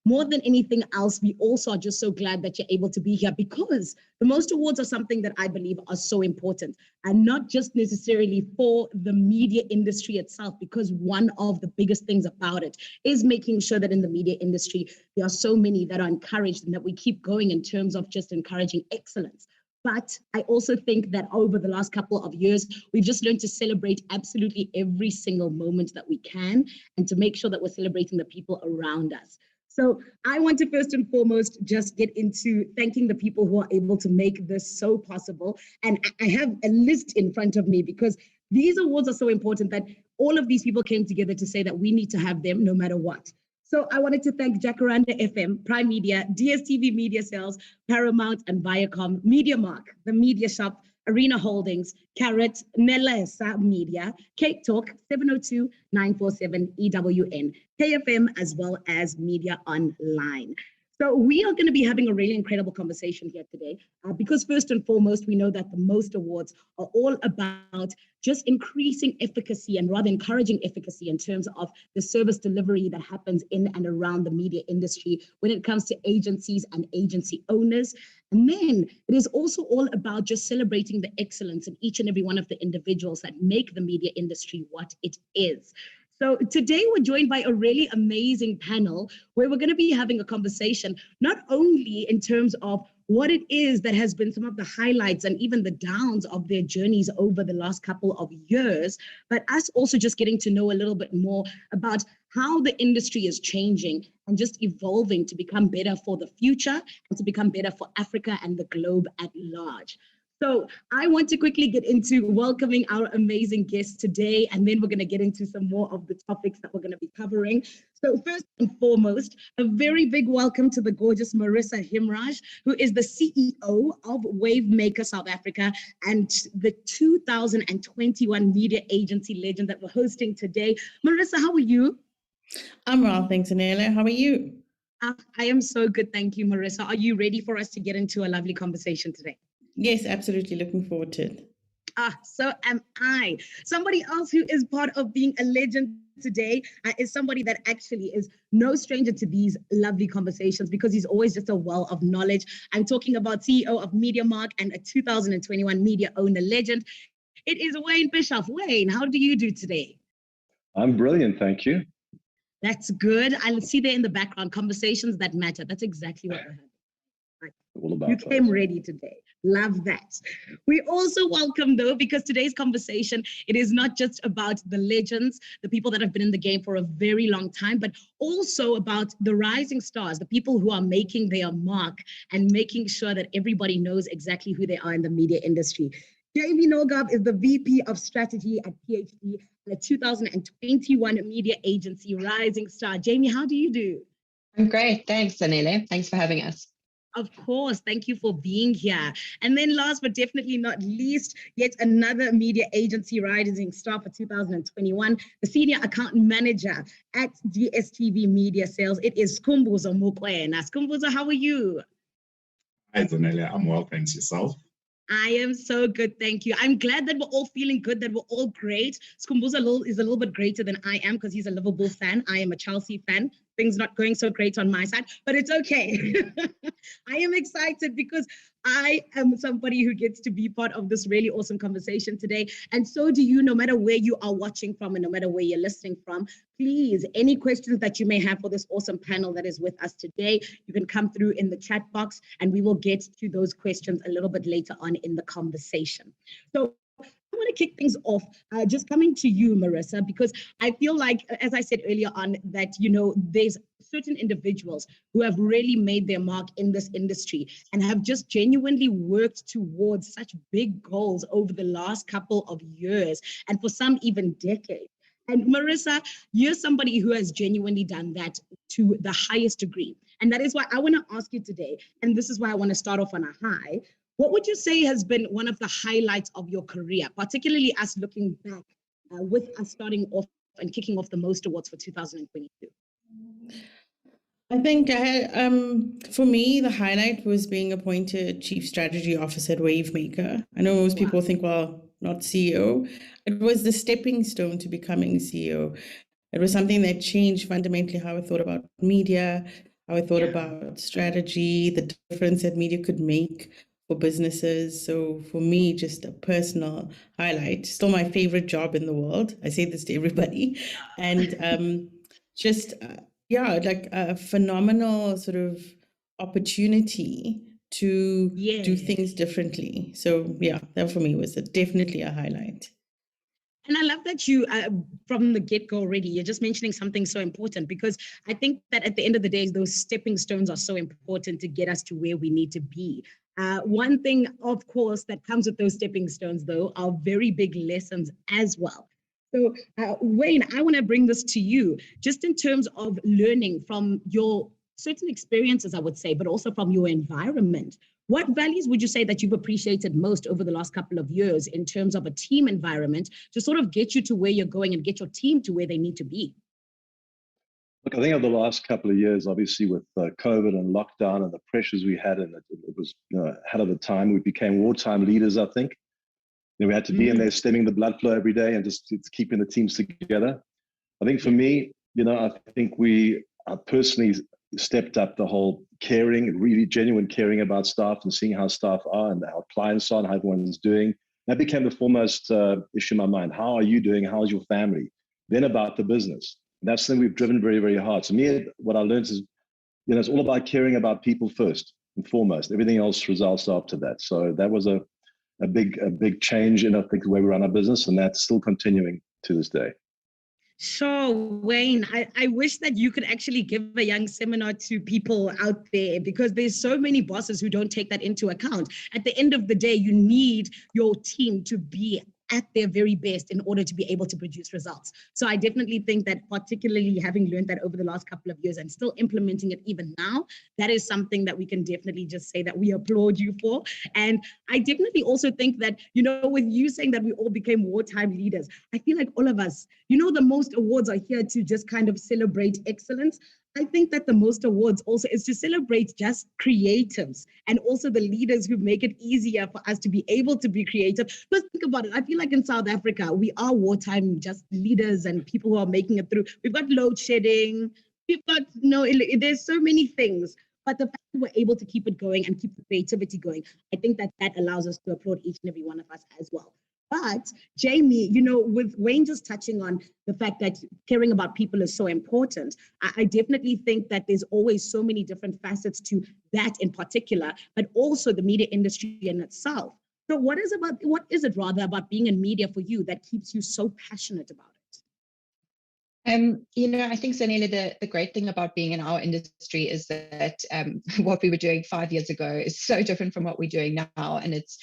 more than anything else, we also are just so glad that you're able to be here, because the Most Awards are something that I believe are so important, and not just necessarily for the media industry itself, because one of the biggest things about it is making sure that in the media industry, there are so many that are encouraged and that we keep going in terms of just encouraging excellence. But I also think that over the last couple of years, we've just learned to celebrate absolutely every single moment that we can, and to make sure that we're celebrating the people around us. So I want to first and foremost just get into thanking the people who are able to make this so possible. And I have a list in front of me, because these awards are so important that all of these people came together to say that we need to have them no matter what. So I wanted to thank Jacaranda FM, Prime Media, DSTV Media Sales, Paramount and Viacom, MediaMark, The Media Shop, Arena Holdings, Carrot, Nelesa Media, Cape Talk, 702-947 EWN, KFM, as well as Media Online. So we are going to be having a really incredible conversation here today, because first and foremost, we know that the Most Awards are all about just increasing efficacy, and rather encouraging efficacy in terms of the service delivery that happens in and around the media industry when it comes to agencies and agency owners. And then it is also all about just celebrating the excellence in each and every one of the individuals that make the media industry what it is. So today we're joined by a really amazing panel where we're going to be having a conversation, not only in terms of what it is that has been some of the highlights and even the downs of their journeys over the last couple of years, but us also just getting to know a little bit more about how the industry is changing and just evolving to become better for the future and to become better for Africa and the globe at large. So I want to quickly get into welcoming our amazing guests today, and then we're going to get into some more of the topics that we're going to be covering. So first and foremost, a very big welcome to the gorgeous Marissa Himraj, who is the CEO of Wavemaker South Africa and the 2021 media agency legend that we're hosting today. Marissa, how are you? I'm well, thanks, Anela. How are you? I am so good, thank you, Marissa. Are you ready for us to get into a lovely conversation today? Yes, absolutely. Looking forward to it. So am I. Somebody else who is part of being a legend today is somebody that actually is no stranger to these lovely conversations, because he's always just a well of knowledge. I'm talking about CEO of MediaMark and a 2021 media owner legend. It is Wayne Bischoff. Wayne, how do you do today? I'm brilliant, thank you. That's good. I see there in the background, conversations that matter. That's exactly what we're having. All about you came ready today. Love that. We also welcome, though, because today's conversation, it is not just about the legends, the people that have been in the game for a very long time, but also about the rising stars, the people who are making their mark and making sure that everybody knows exactly who they are in the media industry. Jamie Nogab is the VP of Strategy at PhD, the 2021 media agency Rising Star. Jamie, how do you do? I'm great. Thanks, Anele. Thanks for having us. Of course. Thank you for being here. And then last but definitely not least, yet another media agency Rising Star for 2021, the Senior Account Manager at DSTV Media Sales. It is Skhumbuzo Mokoena. Skhumbuzo, how are you? Hi, Zanele. I'm well, thanks. Yourself? I am so good, thank you. I'm glad that we're all feeling good, that we're all great. Skhumbuzo is a little bit greater than I am because he's a Liverpool fan. I am a Chelsea fan. Things not going so great on my side, but it's okay. I am excited because I am somebody who gets to be part of this really awesome conversation today. And so do you, no matter where you are watching from and no matter where you're listening from. Please, any questions that you may have for this awesome panel that is with us today, you can come through in the chat box and we will get to those questions a little bit later on in the conversation. So I want to kick things off just coming to you, Marissa, because I feel like, as I said earlier on, that, there's certain individuals who have really made their mark in this industry and have just genuinely worked towards such big goals over the last couple of years and for some even decades. And Marissa, you're somebody who has genuinely done that to the highest degree. And that is why I want to ask you today, and this is why I want to start off on a high. What would you say has been one of the highlights of your career, particularly us looking back with us starting off and kicking off the Most Awards for 2022? I think for me, the highlight was being appointed Chief Strategy Officer at Wavemaker. I know most people think, well, not CEO. It was the stepping stone to becoming CEO. It was something that changed fundamentally how I thought about media, how I thought Yeah. about strategy, the difference that media could make for businesses. So for me, just a personal highlight, still my favorite job in the world. I say this to everybody. And just, yeah, like a phenomenal sort of opportunity to do Yeah. things differently. So yeah, that for me was definitely a highlight. And I love that you, from the get go already, you're just mentioning something so important, because I think that at the end of the day, those stepping stones are so important to get us to where we need to be. One thing, of course, that comes with those stepping stones, though, are very big lessons as well. So, Wayne, I want to bring this to you, just in terms of learning from your certain experiences, I would say, but also from your environment. What values would you say that you've appreciated most over the last couple of years in terms of a team environment to sort of get you to where you're going and get your team to where they need to be? Look, I think over the last couple of years, obviously with COVID and lockdown and the pressures we had, and it was ahead of the time, we became wartime leaders, I think. We had to be in there stemming the blood flow every day and just keeping the teams together. I think for me, I think we personally stepped up the whole caring, really genuine caring about staff and seeing how staff are and how clients are and how everyone's doing. That became the foremost issue in my mind. How are you doing? How's your family? Then about the business. And that's something we've driven very, very hard. So me, what I learned is, it's all about caring about people first and foremost. Everything else results after that. So that was a big change in, I think, the way we run our business, and that's still continuing to this day. Sure, Wayne, I wish that you could actually give a young seminar to people out there, because there's so many bosses who don't take that into account. At the end of the day, you need your team to be at their very best in order to be able to produce results. So I definitely think that, particularly having learned that over the last couple of years and still implementing it even now, that is something that we can definitely just say that we applaud you for. And I definitely also think that, with you saying that we all became wartime leaders, I feel like all of us, the most awards are here to just kind of celebrate excellence. I think that the most awards also is to celebrate just creatives and also the leaders who make it easier for us to be able to be creative. But think about it. I feel like in South Africa, we are wartime just leaders and people who are making it through. We've got load shedding. We've got, there's so many things. But the fact that we're able to keep it going and keep the creativity going, I think that allows us to applaud each and every one of us as well. But Jamie, with Wayne just touching on the fact that caring about people is so important, I definitely think that there's always so many different facets to that in particular, but also the media industry in itself. So what is it about being in media for you that keeps you so passionate about it? I think, Zanele, the great thing about being in our industry is that what we were doing 5 years ago is so different from what we're doing now. And it's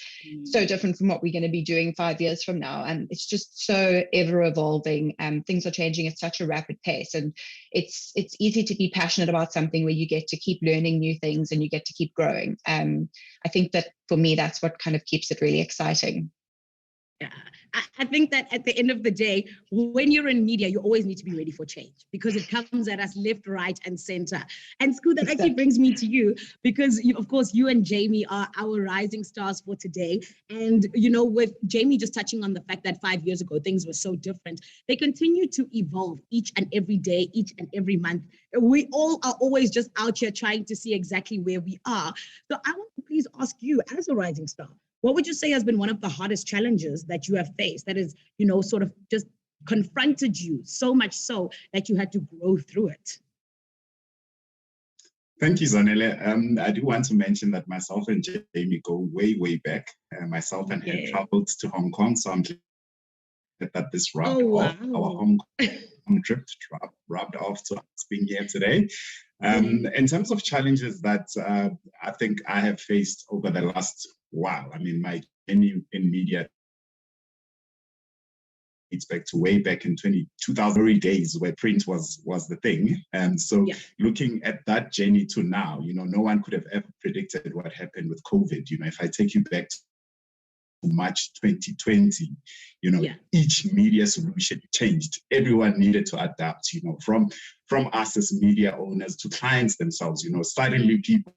so different from what we're going to be doing 5 years from now. And it's just so ever evolving. Things are changing at such a rapid pace. And it's easy to be passionate about something where you get to keep learning new things and you get to keep growing. I think that for me, that's what kind of keeps it really exciting. Yeah, I think that at the end of the day, when you're in media, you always need to be ready for change, because it comes at us left, right, and center. And Scoot, that actually brings me to you, because of course, you and Jamie are our rising stars for today. And, with Jamie just touching on the fact that 5 years ago, things were so different, they continue to evolve each and every day, each and every month. We all are always just out here trying to see exactly where we are. So I want to please ask you, as a rising star, what would you say has been one of the hardest challenges that you have faced that is, sort of just confronted you so much so that you had to grow through it? Thank you, Zanele. I do want to mention that myself and Jamie go way, way back. Myself and her traveled to Hong Kong, so I'm glad that this wrapped off our Hong Kong trip, wrapped off to us being here today. In terms of challenges that I think I have faced over the last while, my journey in media dates back to way back in 2000 early days where print was the thing. And so looking at that journey to now, no one could have ever predicted what happened with COVID. If I take you back to March 2020, each media solution changed. Everyone needed to adapt, from us as media owners to clients themselves. Suddenly people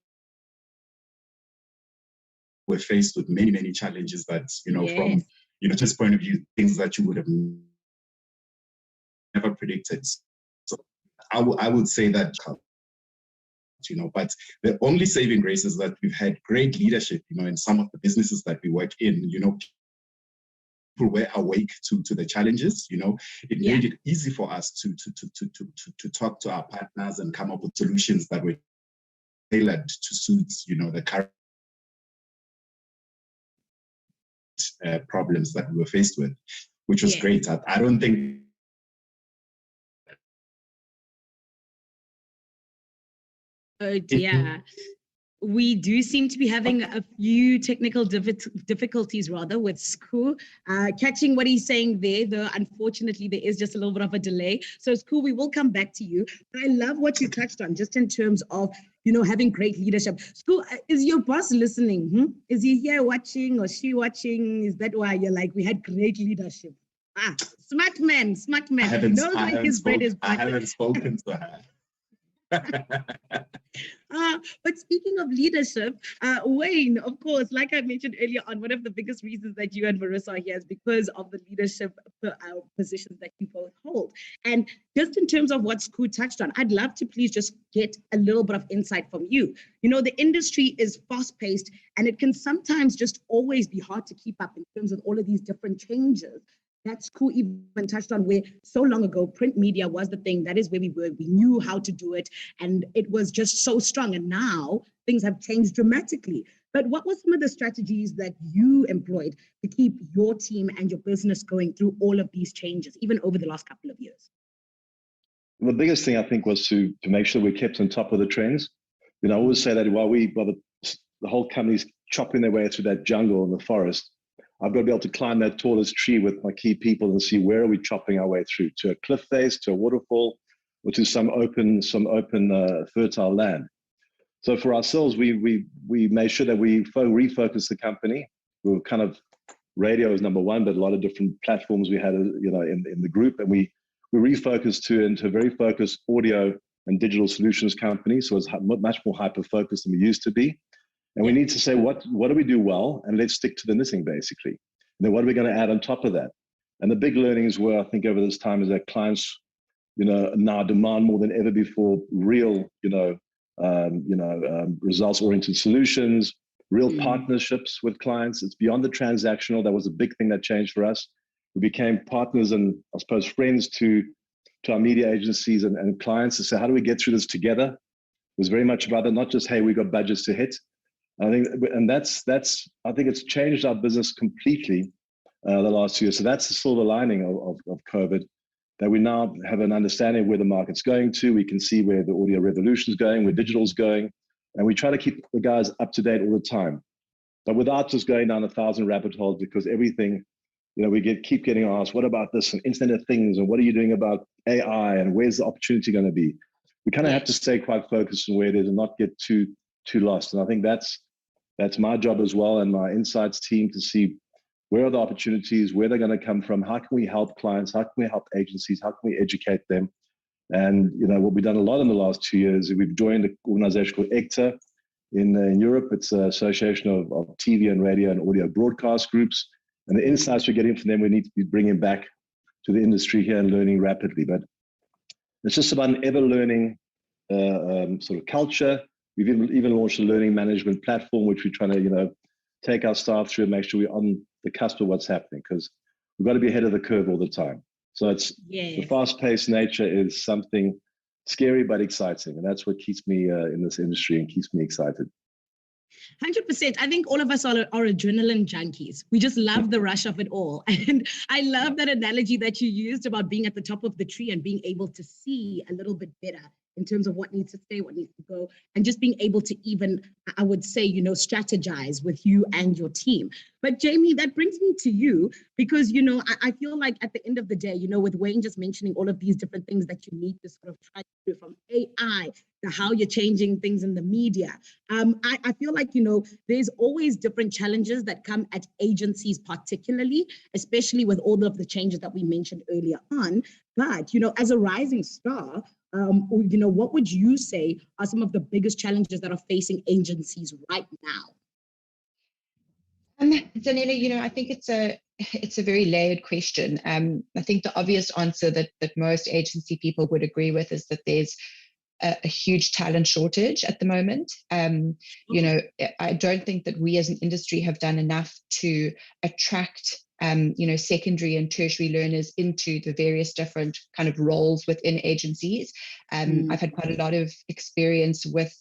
were faced with many, many challenges that, from just point of view, things that you would have never predicted. So I would say that But the only saving grace is that we've had great leadership, in some of the businesses that we work in, people were awake to the challenges, it made it easy for us to talk to our partners and come up with solutions that were tailored to suit, the current problems that we were faced with, which was great. I don't think we do seem to be having a few technical difficulties with Sku. Catching what he's saying there, though, unfortunately, there is just a little bit of a delay. So, Sku, we will come back to you. But I love what you touched on, just in terms of, having great leadership. Sku, is your boss listening? Is he here watching or she watching? Is that why you're like, we had great leadership? Smart man. I haven't spoken to her. But speaking of leadership, Wayne, of course, like I mentioned earlier on, one of the biggest reasons that you and Marissa are here is because of the leadership positions that you both hold. And just in terms of what Sku touched on, I'd love to please just get a little bit of insight from you. The industry is fast-paced, and it can sometimes just always be hard to keep up in terms of all of these different changes. That's Sku even touched on, where so long ago print media was the thing. That is where we were. We knew how to do it, and it was just so strong. And now things have changed dramatically. But what were some of the strategies that you employed to keep your team and your business going through all of these changes, even over the last couple of years? The biggest thing, I think, was to make sure we kept on top of the trends. I always say that while the whole company's chopping their way through that jungle in the forest, I've got to be able to climb that tallest tree with my key people and see where are we chopping our way through, to a cliff face, to a waterfall, or to some open fertile land. So for ourselves, we made sure that we refocused the company. We were kind of, radio is number one, but a lot of different platforms we had, in the group, and we refocused into a very focused audio and digital solutions company. So it's much more hyper-focused than we used to be. And we need to say, what do we do well? And let's stick to the knitting, basically. And then what are we going to add on top of that? And the big learnings were, I think, over this time is that clients, now demand more than ever before real, results-oriented solutions, real partnerships with clients. It's beyond the transactional. That was a big thing that changed for us. We became partners and, I suppose, friends to our media agencies and clients to say, how do we get through this together? It was very much about that, not just, hey, we got budgets to hit. I think it's changed our business completely the last 2 years. So that's the silver lining of COVID, that we now have an understanding of where the market's going to. We can see where the audio revolution is going, where digital's going, and we try to keep the guys up to date all the time, but without just going down 1,000 rabbit holes, because everything, we keep getting asked, what about this and Internet of Things, and what are you doing about AI, and where's the opportunity going to be? We kind of have to stay quite focused on where it is and not get too lost. And I think that's my job as well, and my insights team, to see where are the opportunities, where they're going to come from, how can we help clients, how can we help agencies, how can we educate them? And what we've done a lot in the last 2 years, we've joined an organization called ECTA in Europe. It's an association of TV and radio and audio broadcast groups. And the insights we're getting from them, we need to be bringing back to the industry here and learning rapidly. But it's just about an ever-learning sort of culture. We've even launched a learning management platform, which we're trying to, take our staff through and make sure we're on the cusp of what's happening, because we've got to be ahead of the curve all the time. So the fast-paced nature is something scary but exciting, and that's what keeps me in this industry and keeps me excited. 100%. I think all of us are adrenaline junkies. We just love the rush of it all. And I love that analogy that you used about being at the top of the tree and being able to see a little bit better in terms of what needs to stay, what needs to go, and just being able to even, I would say, strategize with you and your team. But Jamie, that brings me to you, because, I feel like at the end of the day, with Wayne just mentioning all of these different things that you need to sort of try to do, from AI to how you're changing things in the media. I feel like, there's always different challenges that come at agencies, particularly, especially with all of the changes that we mentioned earlier on. But, as a rising star, what would you say are some of the biggest challenges that are facing agencies right now? Daniela, I think it's a very layered question. I think the obvious answer that most agency people would agree with is that there's a huge talent shortage at the moment. You know, I don't think that we as an industry have done enough to attract you know, secondary and tertiary learners into the various different kind of roles within agencies. I've had quite a lot of experience with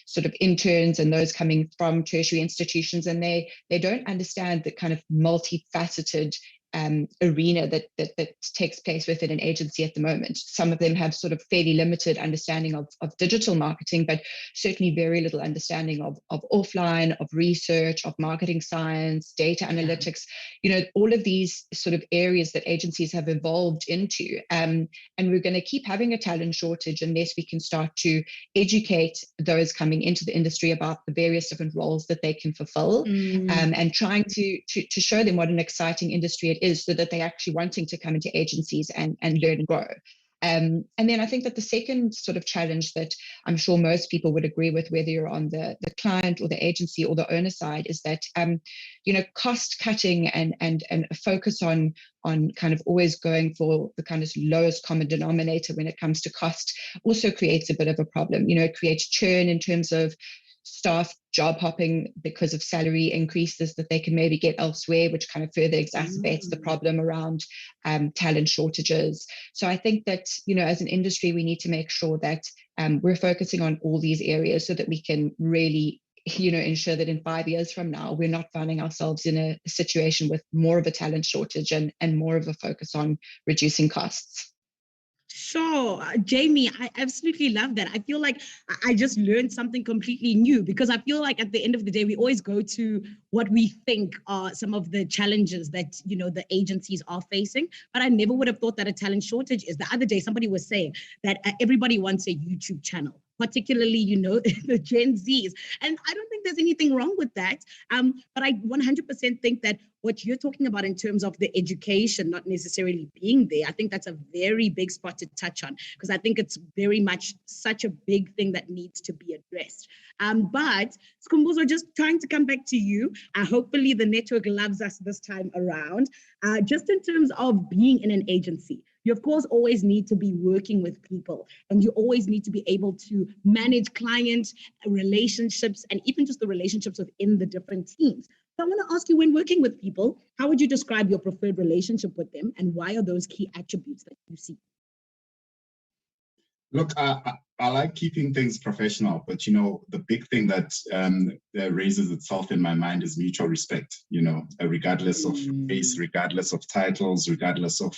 sort of interns and those coming from tertiary institutions, and they don't understand the kind of multifaceted arena that takes place within an agency at the moment. Some of them have sort of fairly limited understanding of digital marketing, but certainly very little understanding of offline, of research, of marketing science, data analytics, you know, all of these sort of areas that agencies have evolved into. And we're going to keep having a talent shortage unless we can start to educate those coming into the industry about the various different roles that they can fulfill, and trying to show them what an exciting industry it is, so that they're actually wanting to come into agencies and learn and grow. And then I think that the second sort of challenge that I'm sure most people would agree with, whether you're on the client or the agency or the owner side, is that you know, cost cutting and a focus on kind of always going for the kind of lowest common denominator when it comes to cost also creates a bit of a problem. You know, it creates churn in terms of staff job hopping because of salary increases that they can maybe get elsewhere, which kind of further exacerbates the problem around talent shortages. So I think that, you know, as an industry, we need to make sure that we're focusing on all these areas so that we can really, you know, ensure that in 5 years from now, we're not finding ourselves in a situation with more of a talent shortage and more of a focus on reducing costs. Sure, Jamie, I absolutely love that. I feel like I just learned something completely new, because I feel like at the end of the day, we always go to what we think are some of the challenges that, you know, the agencies are facing. But I never would have thought that a talent shortage is. The other day, somebody was saying that everybody wants a YouTube channel, particularly, you know, the Gen Zs. And I don't think there's anything wrong with that. But I 100% think that what you're talking about in terms of the education not necessarily being there, I think that's a very big spot to touch on, because I think it's very much such a big thing that needs to be addressed. But Skhumbuzo, just trying to come back to you. Hopefully the network loves us this time around. Just in terms of being in an agency, you of course always need to be working with people, and you always need to be able to manage client relationships and even just the relationships within the different teams. So I want to ask you, when working with people, how would you describe your preferred relationship with them, and why are those key attributes that you see? Look, I like keeping things professional, but, you know, the big thing that raises itself in my mind is mutual respect, you know, regardless of race, regardless of titles, regardless of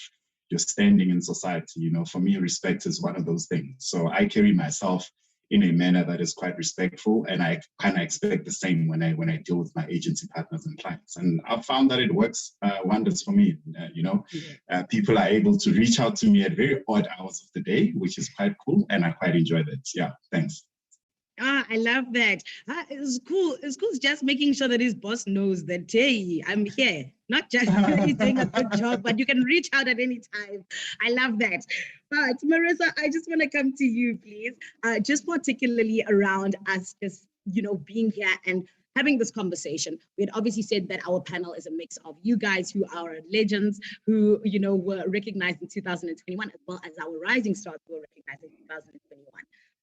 your standing in society. You know, for me, respect is one of those things. So I carry myself in a manner that is quite respectful, and I kind of expect the same when I deal with my agency partners and clients. And I've found that it works wonders for me. You know, people are able to reach out to me at very odd hours of the day, which is quite cool, and I quite enjoy that. Yeah, thanks. I love that. It's cool. It's cool just making sure that his boss knows that, hey, I'm here. Not just he's doing a good job, but you can reach out at any time. I love that. But Marissa, I just want to come to you, please. Just particularly around us just, you know, being here and having this conversation. We had obviously said that our panel is a mix of you guys who are legends, who, you know, were recognized in 2021, as well as our rising stars who were recognized in 2021.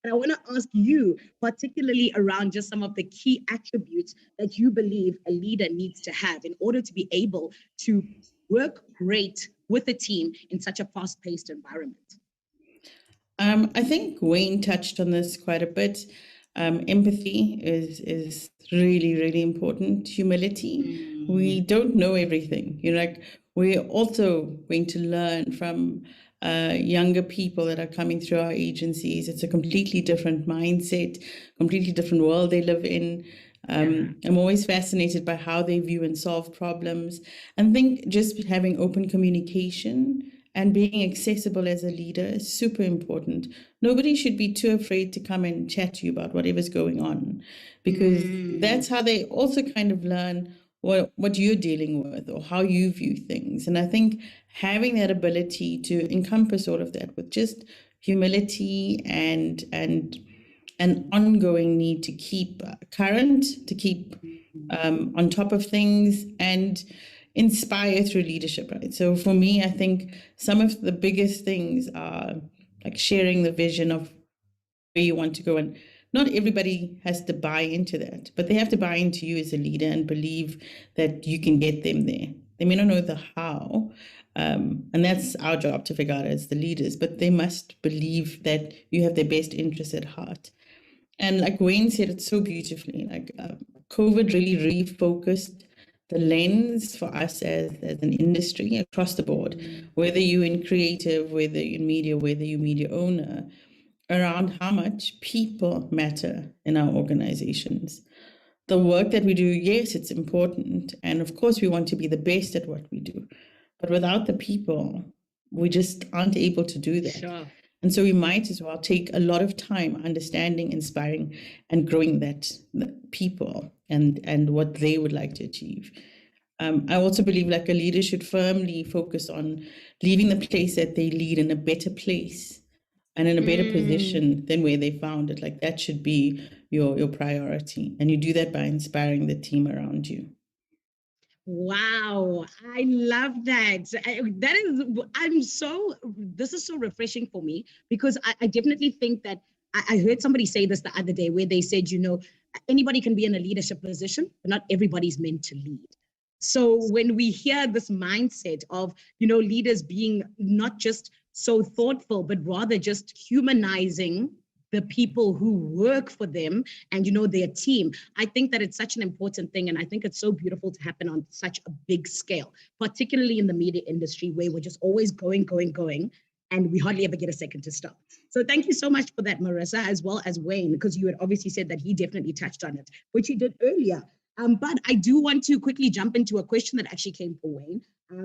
And I want to ask you, particularly around just some of the key attributes that you believe a leader needs to have in order to be able to work great with a team in such a fast-paced environment. I think Wayne touched on this quite a bit. Empathy is really, really important. Humility. We don't know everything. You know, like, we're also going to learn from younger people that are coming through our agencies. It's a completely different mindset, completely different world they live in. I'm always fascinated by how they view and solve problems. And I think just having open communication and being accessible as a leader is super important. Nobody should be too afraid to come and chat to you about whatever's going on, because that's how they also kind of learn what you're dealing with or how you view things. And I think having that ability to encompass all of that with just humility and an ongoing need to keep current, to keep on top of things, and inspire through leadership, right? So for me, I think some of the biggest things are like sharing the vision of you want to go. And not everybody has to buy into that, but they have to buy into you as a leader and believe that you can get them there. They may not know the how, and that's our job to figure out as the leaders, but they must believe that you have their best interests at heart. And like Wayne said it so beautifully, like COVID really refocused the lens for us as an industry across the board, whether you're in creative, whether you're in media, whether you're media owner, around how much people matter in our organizations. The work that we do, yes, it's important. And of course, we want to be the best at what we do. But without the people, we just aren't able to do that. Sure. And so we might as well take a lot of time understanding, inspiring, and growing that people and what they would like to achieve. I also believe like a leader should firmly focus on leaving the place that they lead in a better place and in a better position than where they found it. Like that should be your priority. And you do that by inspiring the team around you. Wow, I love that. This is so refreshing for me because I definitely think that I heard somebody say this the other day where they said, anybody can be in a leadership position, but not everybody's meant to lead. So when we hear this mindset of, leaders being not just so thoughtful, but rather just humanizing the people who work for them and, their team, I think that it's such an important thing. And I think it's so beautiful to happen on such a big scale, particularly in the media industry where we're just always going, and we hardly ever get a second to stop. So thank you so much for that, Marissa, as well as Wayne, because you had obviously said that he definitely touched on it, which he did earlier. But I do want to quickly jump into a question that actually came for Wayne,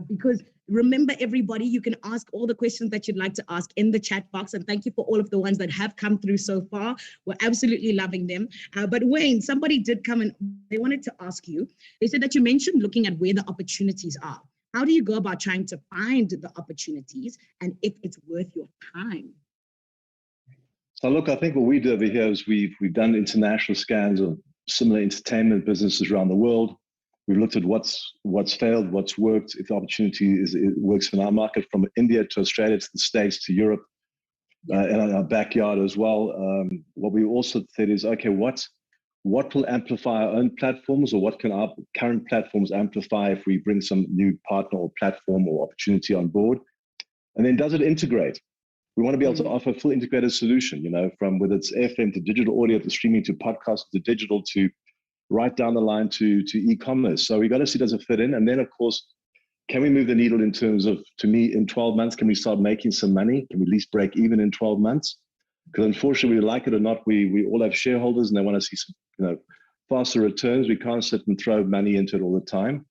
because remember, everybody, you can ask all the questions that you'd like to ask in the chat box. And thank you for all of the ones that have come through so far. We're absolutely loving them. But Wayne, somebody did come and they wanted to ask you, they said that you mentioned looking at where the opportunities are. How do you go about trying to find the opportunities and if it's worth your time? So look, I think what we do over here is we've done international scans of similar entertainment businesses around the world. We've looked at what's failed, what's worked, if the opportunity it works in our market, from India to Australia to the States to Europe, and our backyard as well. What we also said is, okay, what will amplify our own platforms, or what can our current platforms amplify if we bring some new partner or platform or opportunity on board? And then does it integrate? We want to be able to offer a full integrated solution, from whether it's FM to digital audio to streaming to podcast to digital to right down the line to e-commerce. So we got to see, does it fit in? And then, of course, can we move the needle in terms of, to me, in 12 months, can we start making some money? Can we at least break even in 12 months? Because unfortunately, like it or not, we all have shareholders and they want to see some, faster returns. We can't sit and throw money into it all the time.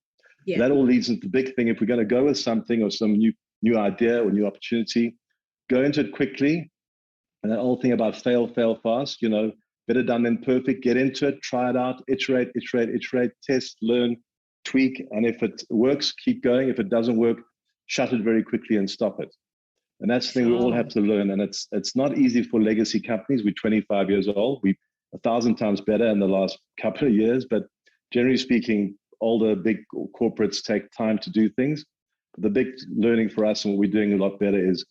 Yeah. That all leads into the big thing. If we're going to go with something or some new idea or new opportunity, go into it quickly. And that old thing about fail fast, better done than perfect. Get into it, try it out, iterate, test, learn, tweak. And if it works, keep going. If it doesn't work, shut it very quickly and stop it. And that's the thing we all have to learn. And it's not easy for legacy companies. We're 25 years old. We're 1,000 times better in the last couple of years. But generally speaking, all the big corporates take time to do things. But the big learning for us and what we're doing a lot better is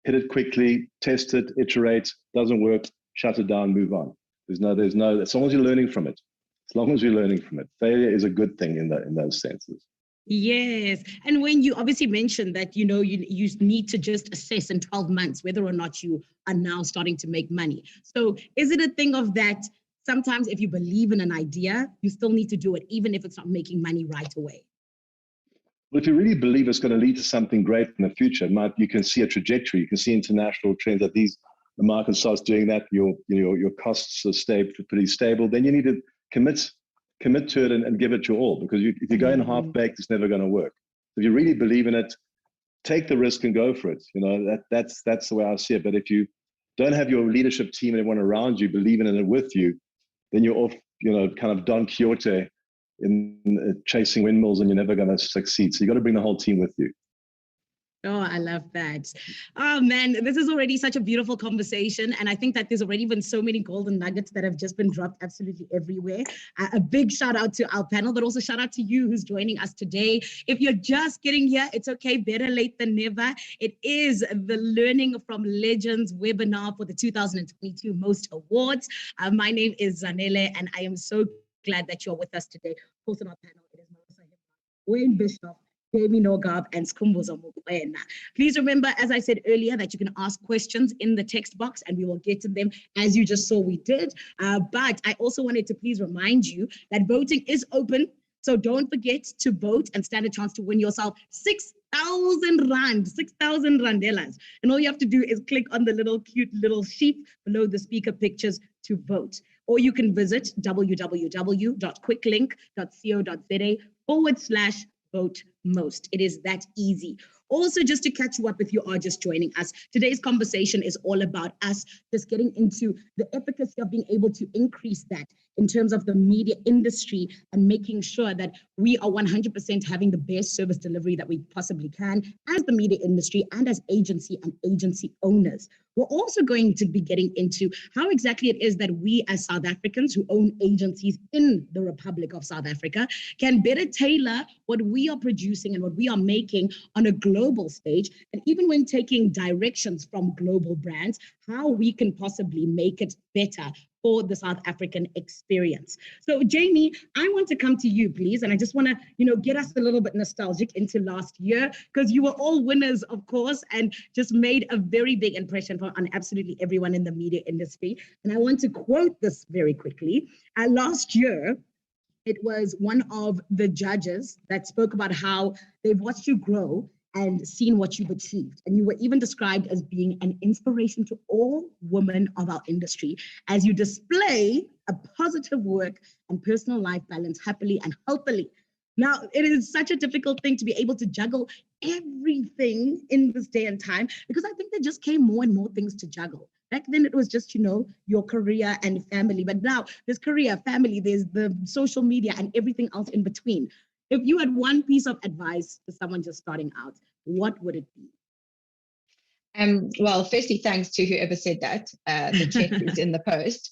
hit it quickly, test it, iterate, doesn't work, shut it down, move on. There's no, as long as you're learning from it. As long as you're learning from it. Failure is a good thing in those senses. Yes. And when you obviously mentioned that, you need to just assess in 12 months whether or not you are now starting to make money. So is it a thing of that sometimes if you believe in an idea, you still need to do it, even if it's not making money right away? Well, if you really believe it's going to lead to something great in the future, you can see a trajectory. You can see international trends that the market starts doing that. Your costs are pretty stable. Then you need to commit to it and give it your all, because if you're going half-baked, it's never going to work. If you really believe in it, take the risk and go for it. That's the way I see it. But if you don't have your leadership team and everyone around you believing in it with you, then you're off, kind of Don Quixote in chasing windmills, and you're never going to succeed. So you got to bring the whole team with you. Oh, I love that. Oh, man, this is already such a beautiful conversation. And I think that there's already been so many golden nuggets that have just been dropped absolutely everywhere. A big shout out to our panel, but also shout out to you who's joining us today. If you're just getting here, it's okay. Better late than never. It is the Learning from Legends webinar for the 2022 Most Awards. My name is Zanele, and I am so glad that you're with us today. Of course, on our panel, it is Marissa Wayne Bishop, Jamie Nogab, and Skumbuzo Mukwena. Please remember, as I said earlier, that you can ask questions in the text box and we will get to them as you just saw we did. But I also wanted to please remind you that voting is open. So don't forget to vote and stand a chance to win yourself 6,000 rand, 6,000 randelas. And all you have to do is click on the little cute little sheep below the speaker pictures to vote. Or you can visit www.quicklink.co.za/vote most. It is that easy. Also, just to catch you up if you are just joining us, today's conversation is all about us just getting into the efficacy of being able to increase that in terms of the media industry and making sure that we are 100% having the best service delivery that we possibly can as the media industry and as agency and agency owners. We're also going to be getting into how exactly it is that we as South Africans who own agencies in the Republic of South Africa can better tailor what we are producing and what we are making on a global stage. And even when taking directions from global brands, how we can possibly make it better for the South African experience. So Jamie, I want to come to you, please. And I just want to, get us a little bit nostalgic into last year, because you were all winners, of course, and just made a very big impression on absolutely everyone in the media industry. And I want to quote this very quickly. Last year, it was one of the judges that spoke about how they've watched you grow and seen what you've achieved. And you were even described as being an inspiration to all women of our industry as you display a positive work and personal life balance happily and healthily. Now, it is such a difficult thing to be able to juggle everything in this day and time, because I think there just came more and more things to juggle. Back then, it was just, your career and family. But now there's career, family, there's the social media and everything else in between. If you had one piece of advice to someone just starting out, what would it be? Well, firstly, thanks to whoever said that. The check is in the post.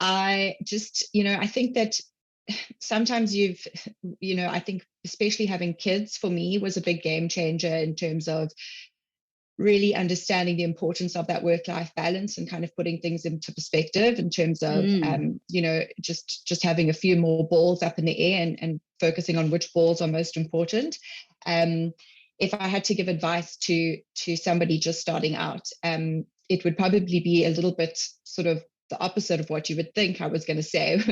I just, I think that sometimes I think especially having kids for me was a big game changer in terms of really understanding the importance of that work-life balance and kind of putting things into perspective in terms of, just having a few more balls up in the air and focusing on which balls are most important. If I had to give advice to somebody just starting out, it would probably be a little bit sort of the opposite of what you would think I was going to say,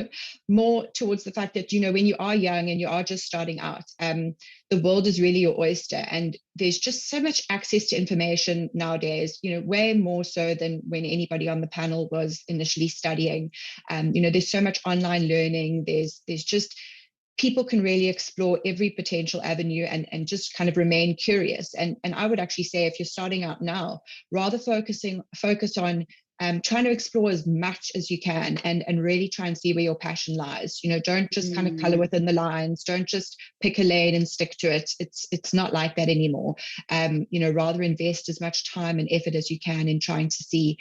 more towards the fact that, when you are young and you are just starting out, the world is really your oyster. And there's just so much access to information nowadays, way more so than when anybody on the panel was initially studying. There's so much online learning. There's just, people can really explore every potential avenue and just kind of remain curious. And I would actually say if you're starting out now, rather focus on trying to explore as much as you can and really try and see where your passion lies. Don't just kind of color within the lines. Don't just pick a lane and stick to it. It's not like that anymore. Rather invest as much time and effort as you can in trying to see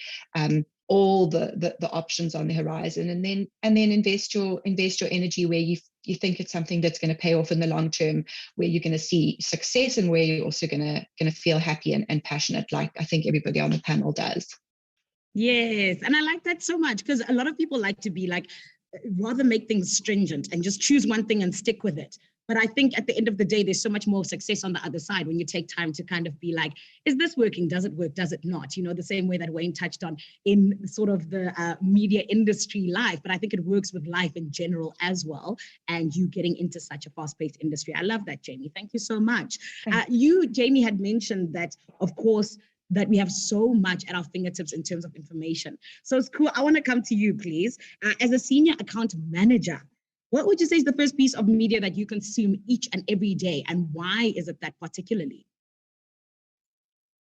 all the options on the horizon, and then invest your energy where you think it's something that's going to pay off in the long term, where you're going to see success and where you're also going to feel happy and passionate, like I think everybody on the panel does. Yes, and I like that so much, because a lot of people like to be rather make things stringent and just choose one thing and stick with it. But I think at the end of the day, there's so much more success on the other side when you take time to kind of be like, is this working? Does it work? Does it not? The same way that Wayne touched on in sort of the media industry life. But I think it works with life in general as well. And you getting into such a fast-paced industry. I love that, Jamie. Thank you so much. Jamie, had mentioned that, of course, that we have so much at our fingertips in terms of information. So it's cool. I want to come to you, please. As a senior account manager, what would you say is the first piece of media that you consume each and every day, and why is it that particularly?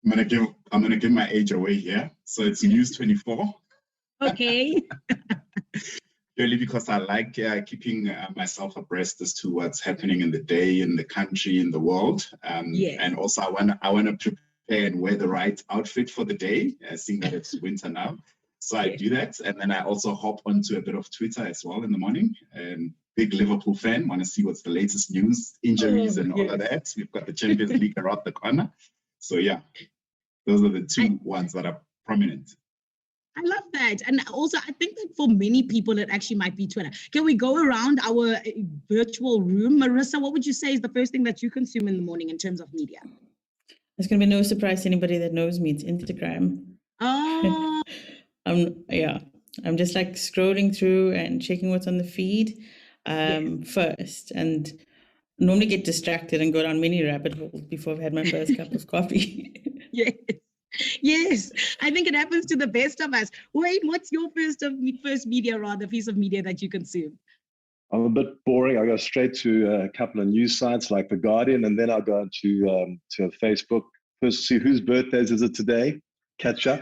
I'm gonna give my age away here. So it's News 24. Okay. Purely because I like keeping myself abreast as to what's happening in the day, in the country, in the world. And also I want to prepare and wear the right outfit for the day, seeing that it's winter now. So I do that. And then I also hop onto a bit of Twitter as well in the morning. Big Liverpool fan, want to see what's the latest news, injuries and all of that. We've got the Champions League around the corner. So yeah, those are the two ones that are prominent. I love that. And also, I think that for many people, it actually might be Twitter. Can we go around our virtual room? Marissa, what would you say is the first thing that you consume in the morning in terms of media? There's going to be no surprise to anybody that knows me. It's Instagram. Oh. I'm just like scrolling through and checking what's on the feed first. And normally get distracted and go down many rabbit holes before I've had my first cup of coffee. Yes, I think it happens to the best of us. Wayne, what's your first media, rather, piece of media that you consume? I'm a bit boring. I go straight to a couple of news sites like The Guardian, and then I'll go to Facebook. First, see whose birthdays is it today? Catch up.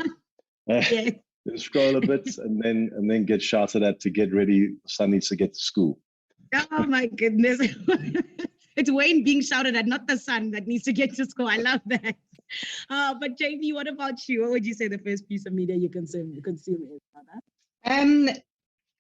Scroll a bit, and then get shouted at to get ready. Son needs to get to school. Oh my goodness. It's Wayne being shouted at, not the son that needs to get to school. I love that. But JB, what about you? What would you say the first piece of media you consume is, brother?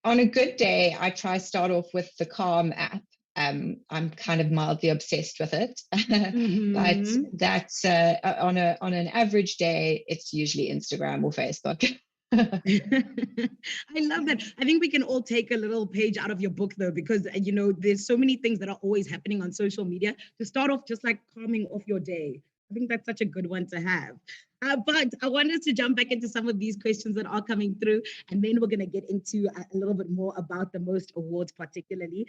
On a good day, I try start off with the Calm app. I'm kind of mildly obsessed with it, but that's on an average day, it's usually Instagram or Facebook. I love that. I think we can all take a little page out of your book, though, because, you know, there's so many things that are always happening on social media to start off just like calming off your day. I think that's such a good one to have. But I want us to jump back into some of these questions that are coming through, and then we're going to get into a little bit more about the most awards particularly.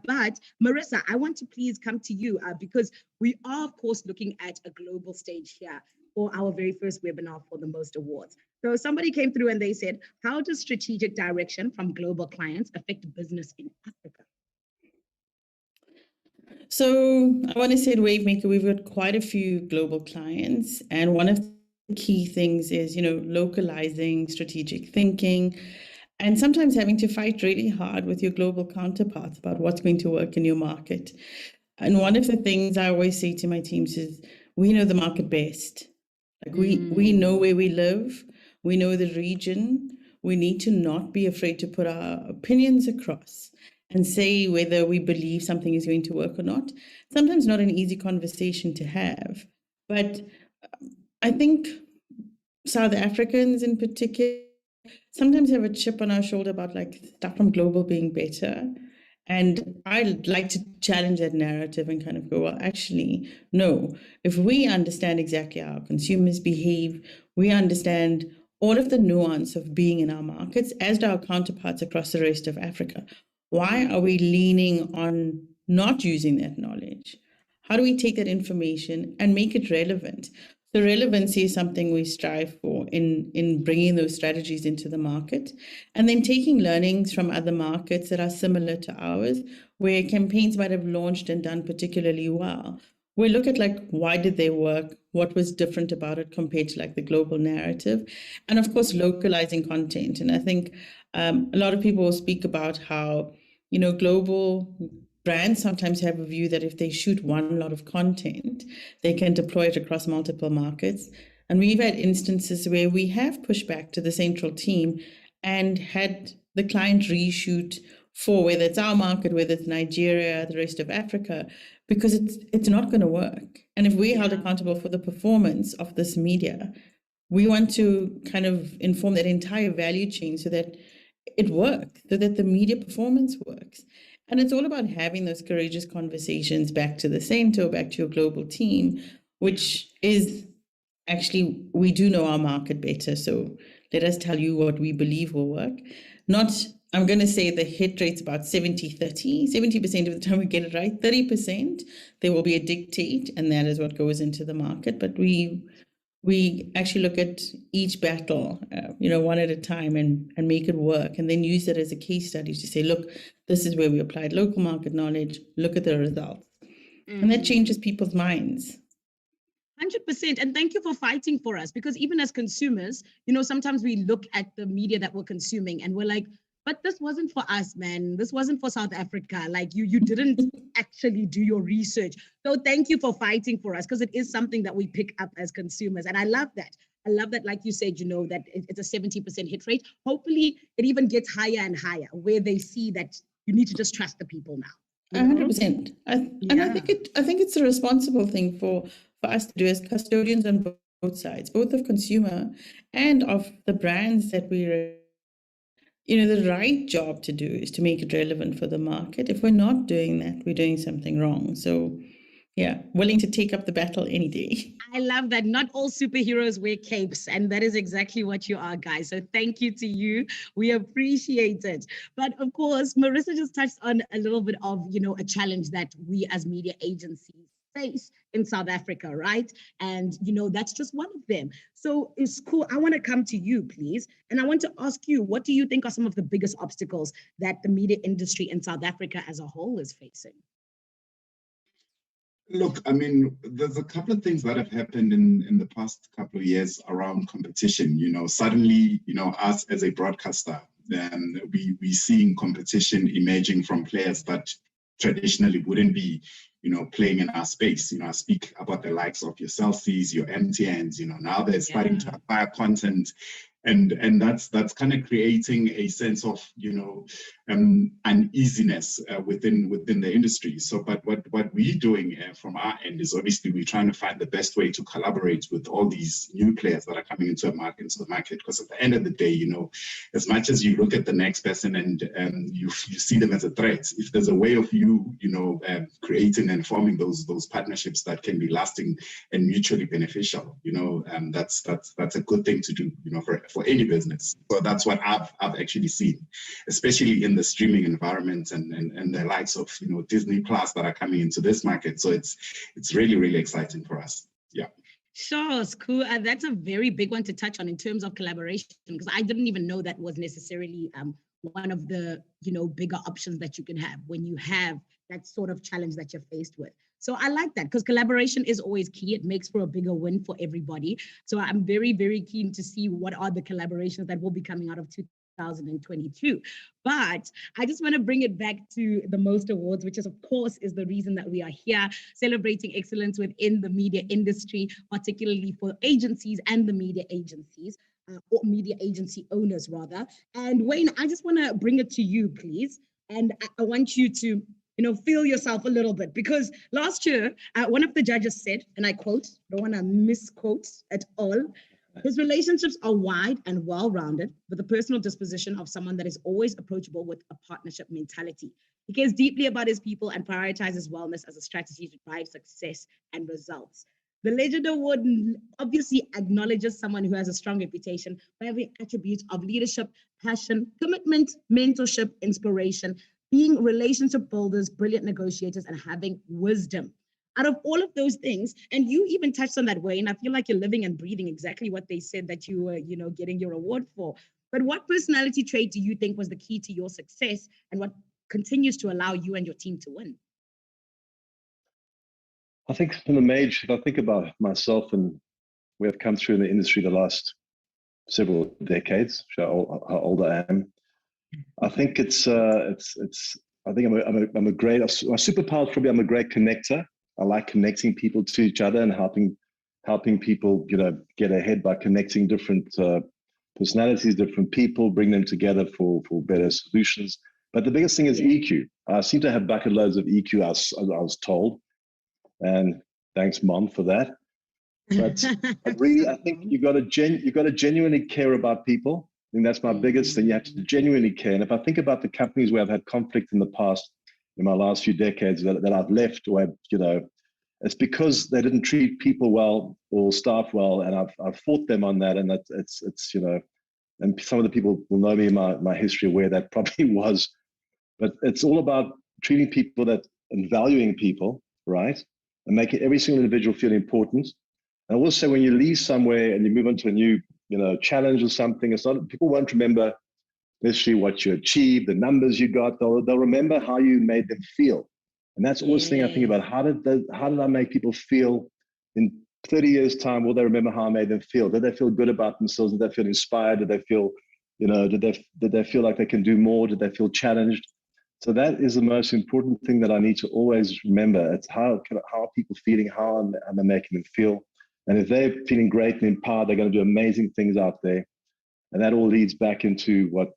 But Marissa, I want to please come to you because we are, of course, looking at a global stage here for our very first webinar for the most awards. So somebody came through and they said, how does strategic direction from global clients affect business in Africa? So I want to say at Wavemaker, we've got quite a few global clients. And one of the key things is, you know, localizing strategic thinking and sometimes having to fight really hard with your global counterparts about what's going to work in your market. And one of the things I always say to my teams is, we know the market best. Like we know where we live. We know the region. We need to not be afraid to put our opinions across and say whether we believe something is going to work or not. Sometimes not an easy conversation to have. But I think South Africans in particular sometimes have a chip on our shoulder about like stuff from global being better. And I'd like to challenge that narrative and kind of go, well, actually, no. If we understand exactly how consumers behave, we understand all of the nuance of being in our markets, as do our counterparts across the rest of Africa. Why are we leaning on not using that knowledge? How do we take that information and make it relevant? So relevancy is something we strive for in bringing those strategies into the market, and then taking learnings from other markets that are similar to ours, where campaigns might have launched and done particularly well. We look at like, why did they work? What was different about it compared to like the global narrative? And of course, localizing content. And I think a lot of people will speak about how, you know, global brands sometimes have a view that if they shoot one lot of content, they can deploy it across multiple markets. And we've had instances where we have pushed back to the central team and had the client reshoot for whether it's our market, whether it's Nigeria, the rest of Africa, because it's not going to work. And if we're held accountable for the performance of this media, we want to kind of inform that entire value chain so that it works, so that the media performance works. And it's all about having those courageous conversations back to the center, back to your global team, which is actually, we do know our market better. So let us tell you what we believe will work. Not, I'm going to say the hit rate's about 70-30. 70% of the time we get it right. 30%, there will be a dictate, and that is what goes into the market. But we actually look at each battle, one at a time and make it work, and then use it as a case study to say, look, this is where we applied local market knowledge. Look at the results. And that changes people's minds. 100%. And thank you for fighting for us, because even as consumers, sometimes we look at the media that we're consuming and we're like, but this wasn't for us, man. This wasn't for South Africa. Like you didn't actually do your research. So thank you for fighting for us, because it is something that we pick up as consumers. And I love that. I love that, like you said, that it's a 70% hit rate. Hopefully it even gets higher and higher, where they see that you need to just trust the people now. 100%. And I think it's a responsible thing for us to do as custodians on both sides, both of consumer and of the brands that we. The right job to do is to make it relevant for the market. If we're not doing that, we're doing something wrong. So, yeah, willing to take up the battle any day. I love that. Not all superheroes wear capes, and that is exactly what you are, guys. So thank you to you. We appreciate it. But of course, Marissa just touched on a little bit of, a challenge that we as media agencies face in South Africa, right? And, that's just one of them. So it's cool. I want to come to you, please. And I want to ask you, what do you think are some of the biggest obstacles that the media industry in South Africa as a whole is facing? Look, I mean, there's a couple of things that have happened in the past couple of years around competition. Suddenly, us as a broadcaster, then we're seeing competition emerging from players that traditionally wouldn't be, playing in our space. I speak about the likes of your Celsius, your MTNs, now they're starting to acquire content. And that's kind of creating a sense of uneasiness within the industry. So, but what we're doing from our end is obviously we're trying to find the best way to collaborate with all these new players that are coming into the market. Because at the end of the day, as much as you look at the next person and you see them as a threat, if there's a way of you creating and forming those partnerships that can be lasting and mutually beneficial, that's a good thing to do, for any business. So that's what I've actually seen, especially in the streaming environment and the likes of Disney Plus that are coming into this market. So it's really, really exciting for us. Yeah. Sure, it's cool. That's a very big one to touch on in terms of collaboration, because I didn't even know that was necessarily one of the bigger options that you can have when you have that sort of challenge that you're faced with. So I like that, because collaboration is always key. It makes for a bigger win for everybody. So I'm very, very keen to see what are the collaborations that will be coming out of 2022. But I just want to bring it back to the Most Awards, which is, of course, is the reason that we are here, celebrating excellence within the media industry, particularly for agencies and the media agencies, or media agency owners, rather. And Wayne, I just want to bring it to you, please. And I want you to feel yourself a little bit, because last year, one of the judges said, and I quote, don't want to misquote at all, his relationships are wide and well-rounded, with a personal disposition of someone that is always approachable with a partnership mentality. He cares deeply about his people and prioritizes wellness as a strategy to drive success and results. The Legend Award obviously acknowledges someone who has a strong reputation for having attributes of leadership, passion, commitment, mentorship, inspiration, being relationship builders, brilliant negotiators, and having wisdom. Out of all of those things, and you even touched on that, Wayne, I feel like you're living and breathing exactly what they said that you were, getting your award for. But what personality trait do you think was the key to your success, and what continues to allow you and your team to win? I think from the age, if I think about myself and we have come through in the industry the last several decades, show how old I am. I think I think I'm a great, my superpower is probably I'm a great connector. I like connecting people to each other and helping people, get ahead by connecting different personalities, different people, bring them together for better solutions. But the biggest thing is EQ. I seem to have bucket loads of EQ, I was told, and thanks, Mom, for that. But really, I think you got to genuinely care about people. I think that's my biggest thing. You have to genuinely care. And if I think about the companies where I've had conflict in the past, in my last few decades that I've left, or it's because they didn't treat people well or staff well, and I've fought them on that. And it's and some of the people will know me in my history where that probably was. But it's all about treating people and valuing people, right, and making every single individual feel important. And I will say, when you leave somewhere and you move on to a new, challenge or something, it's not, people won't remember necessarily what you achieved, the numbers you got. They'll remember how you made them feel. And that's always the thing I think about. How did I make people feel in 30 years' time? Will they remember how I made them feel? Did they feel good about themselves? Did they feel inspired? Did they feel Did they feel like they can do more? Did they feel challenged? So that is the most important thing that I need to always remember. It's how are people feeling? How am I making them feel? And if they're feeling great and empowered, they're going to do amazing things out there. And that all leads back into what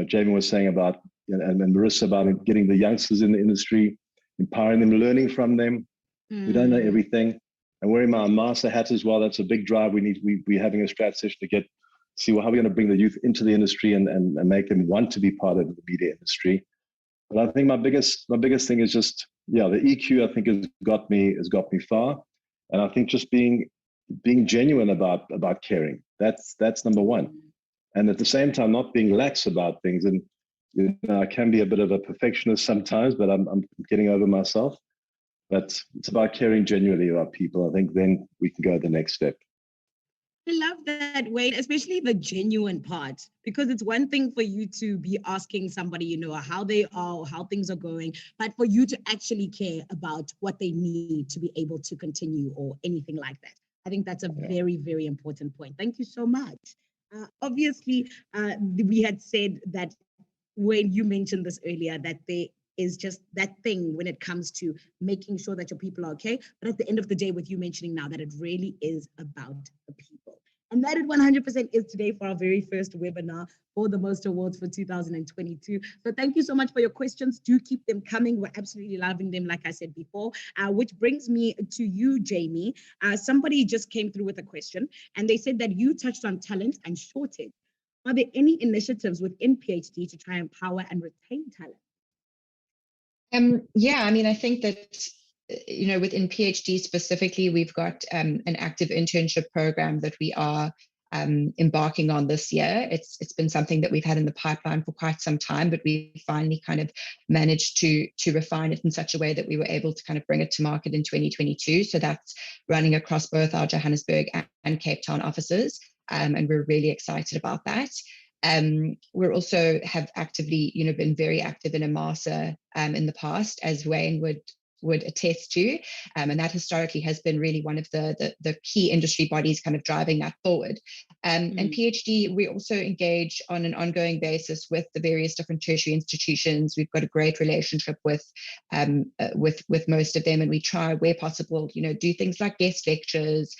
Jamie was saying about, and Marissa, about getting the youngsters in the industry, empowering them, learning from them. We don't know everything. And wearing my master hat as well, that's a big drive. We're having a strat session to see how we're going to bring the youth into the industry and make them want to be part of the media industry. But I think my biggest thing is just, the EQ, I think, has got me far. And I think just being genuine about caring. That's number one. And at the same time, not being lax about things. And I can be a bit of a perfectionist sometimes, but I'm getting over myself. But it's about caring genuinely about people. I think then we can go the next step. I love that, Wayne, especially the genuine part, because it's one thing for you to be asking somebody, how they are, how things are going, but for you to actually care about what they need to be able to continue or anything like that. I think that's a very, very important point. Thank you so much. Obviously, we had said that when you mentioned this earlier, that there is just that thing when it comes to making sure that your people are okay. But at the end of the day, with you mentioning now that it really is about the people. And that it 100% is today for our very first webinar for the Most Awards for 2022. So thank you so much for your questions. Do keep them coming. We're absolutely loving them, like I said before, which brings me to you, Jamie. Somebody just came through with a question, and they said that you touched on talent and shortage. Are there any initiatives within PhD to try and empower and retain talent? I think that, within PhD specifically, we've got an active internship program that we are embarking on this year. It's been something that we've had in the pipeline for quite some time, but we finally kind of managed to refine it in such a way that we were able to kind of bring it to market in 2022. So that's running across both our Johannesburg and Cape Town offices. And we're really excited about that. We're also have actively, been very active in Amasa in the past, as Wayne would attest to, and that historically has been really one of the key industry bodies kind of driving that forward. And PhD, we also engage on an ongoing basis with the various different tertiary institutions. We've got a great relationship with most of them, and we try where possible, do things like guest lectures,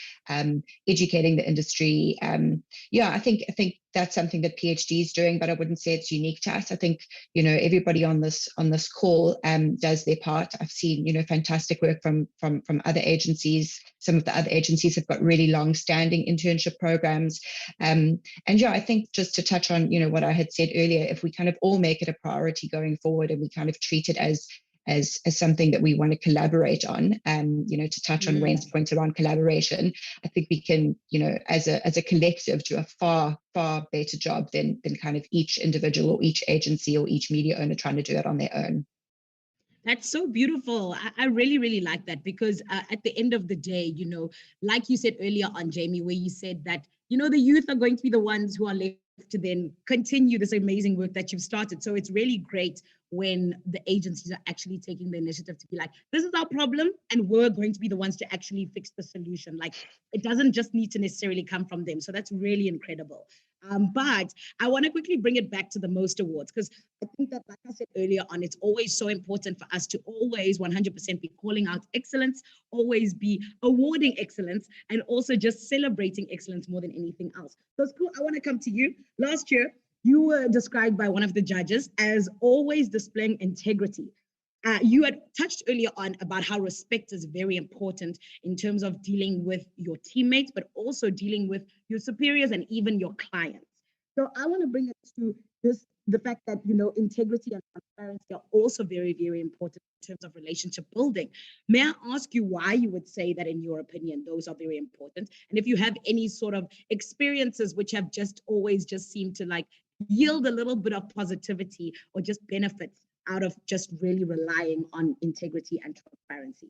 educating the industry. I think that's something that PhD is doing, but I wouldn't say it's unique to us. I think, everybody on this call does their part. I've seen, fantastic work from other agencies. Some of the other agencies have got really long-standing internship programs. I think just to touch on, what I had said earlier, if we kind of all make it a priority going forward and we kind of treat it as something that we want to collaborate on, to touch on Wayne's point around collaboration, I think we can, as a collective, do a far, far better job than kind of each individual or each agency or each media owner trying to do it on their own. That's so beautiful. I really, really like that, because at the end of the day, like you said earlier on, Jamie, where you said that, the youth are going to be the ones who are left to then continue this amazing work that you've started. So it's really great when the agencies are actually taking the initiative to be like, this is our problem, and we're going to be the ones to actually fix the solution. Like, it doesn't just need to necessarily come from them. So that's really incredible. But I want to quickly bring it back to the Most Awards, because I think that, like I said earlier on, it's always so important for us to always 100% be calling out excellence, always be awarding excellence, and also just celebrating excellence more than anything else. So it's cool. I want to come to you. Last year, you were described by one of the judges as always displaying integrity. You had touched earlier on about how respect is very important in terms of dealing with your teammates, but also dealing with your superiors and even your clients. So I want to bring it to the fact that, integrity and transparency are also very, very important in terms of relationship building. May I ask you why you would say that, in your opinion, those are very important? And if you have any sort of experiences which have just always just seemed to like yield a little bit of positivity or just benefits out of just really relying on integrity and transparency?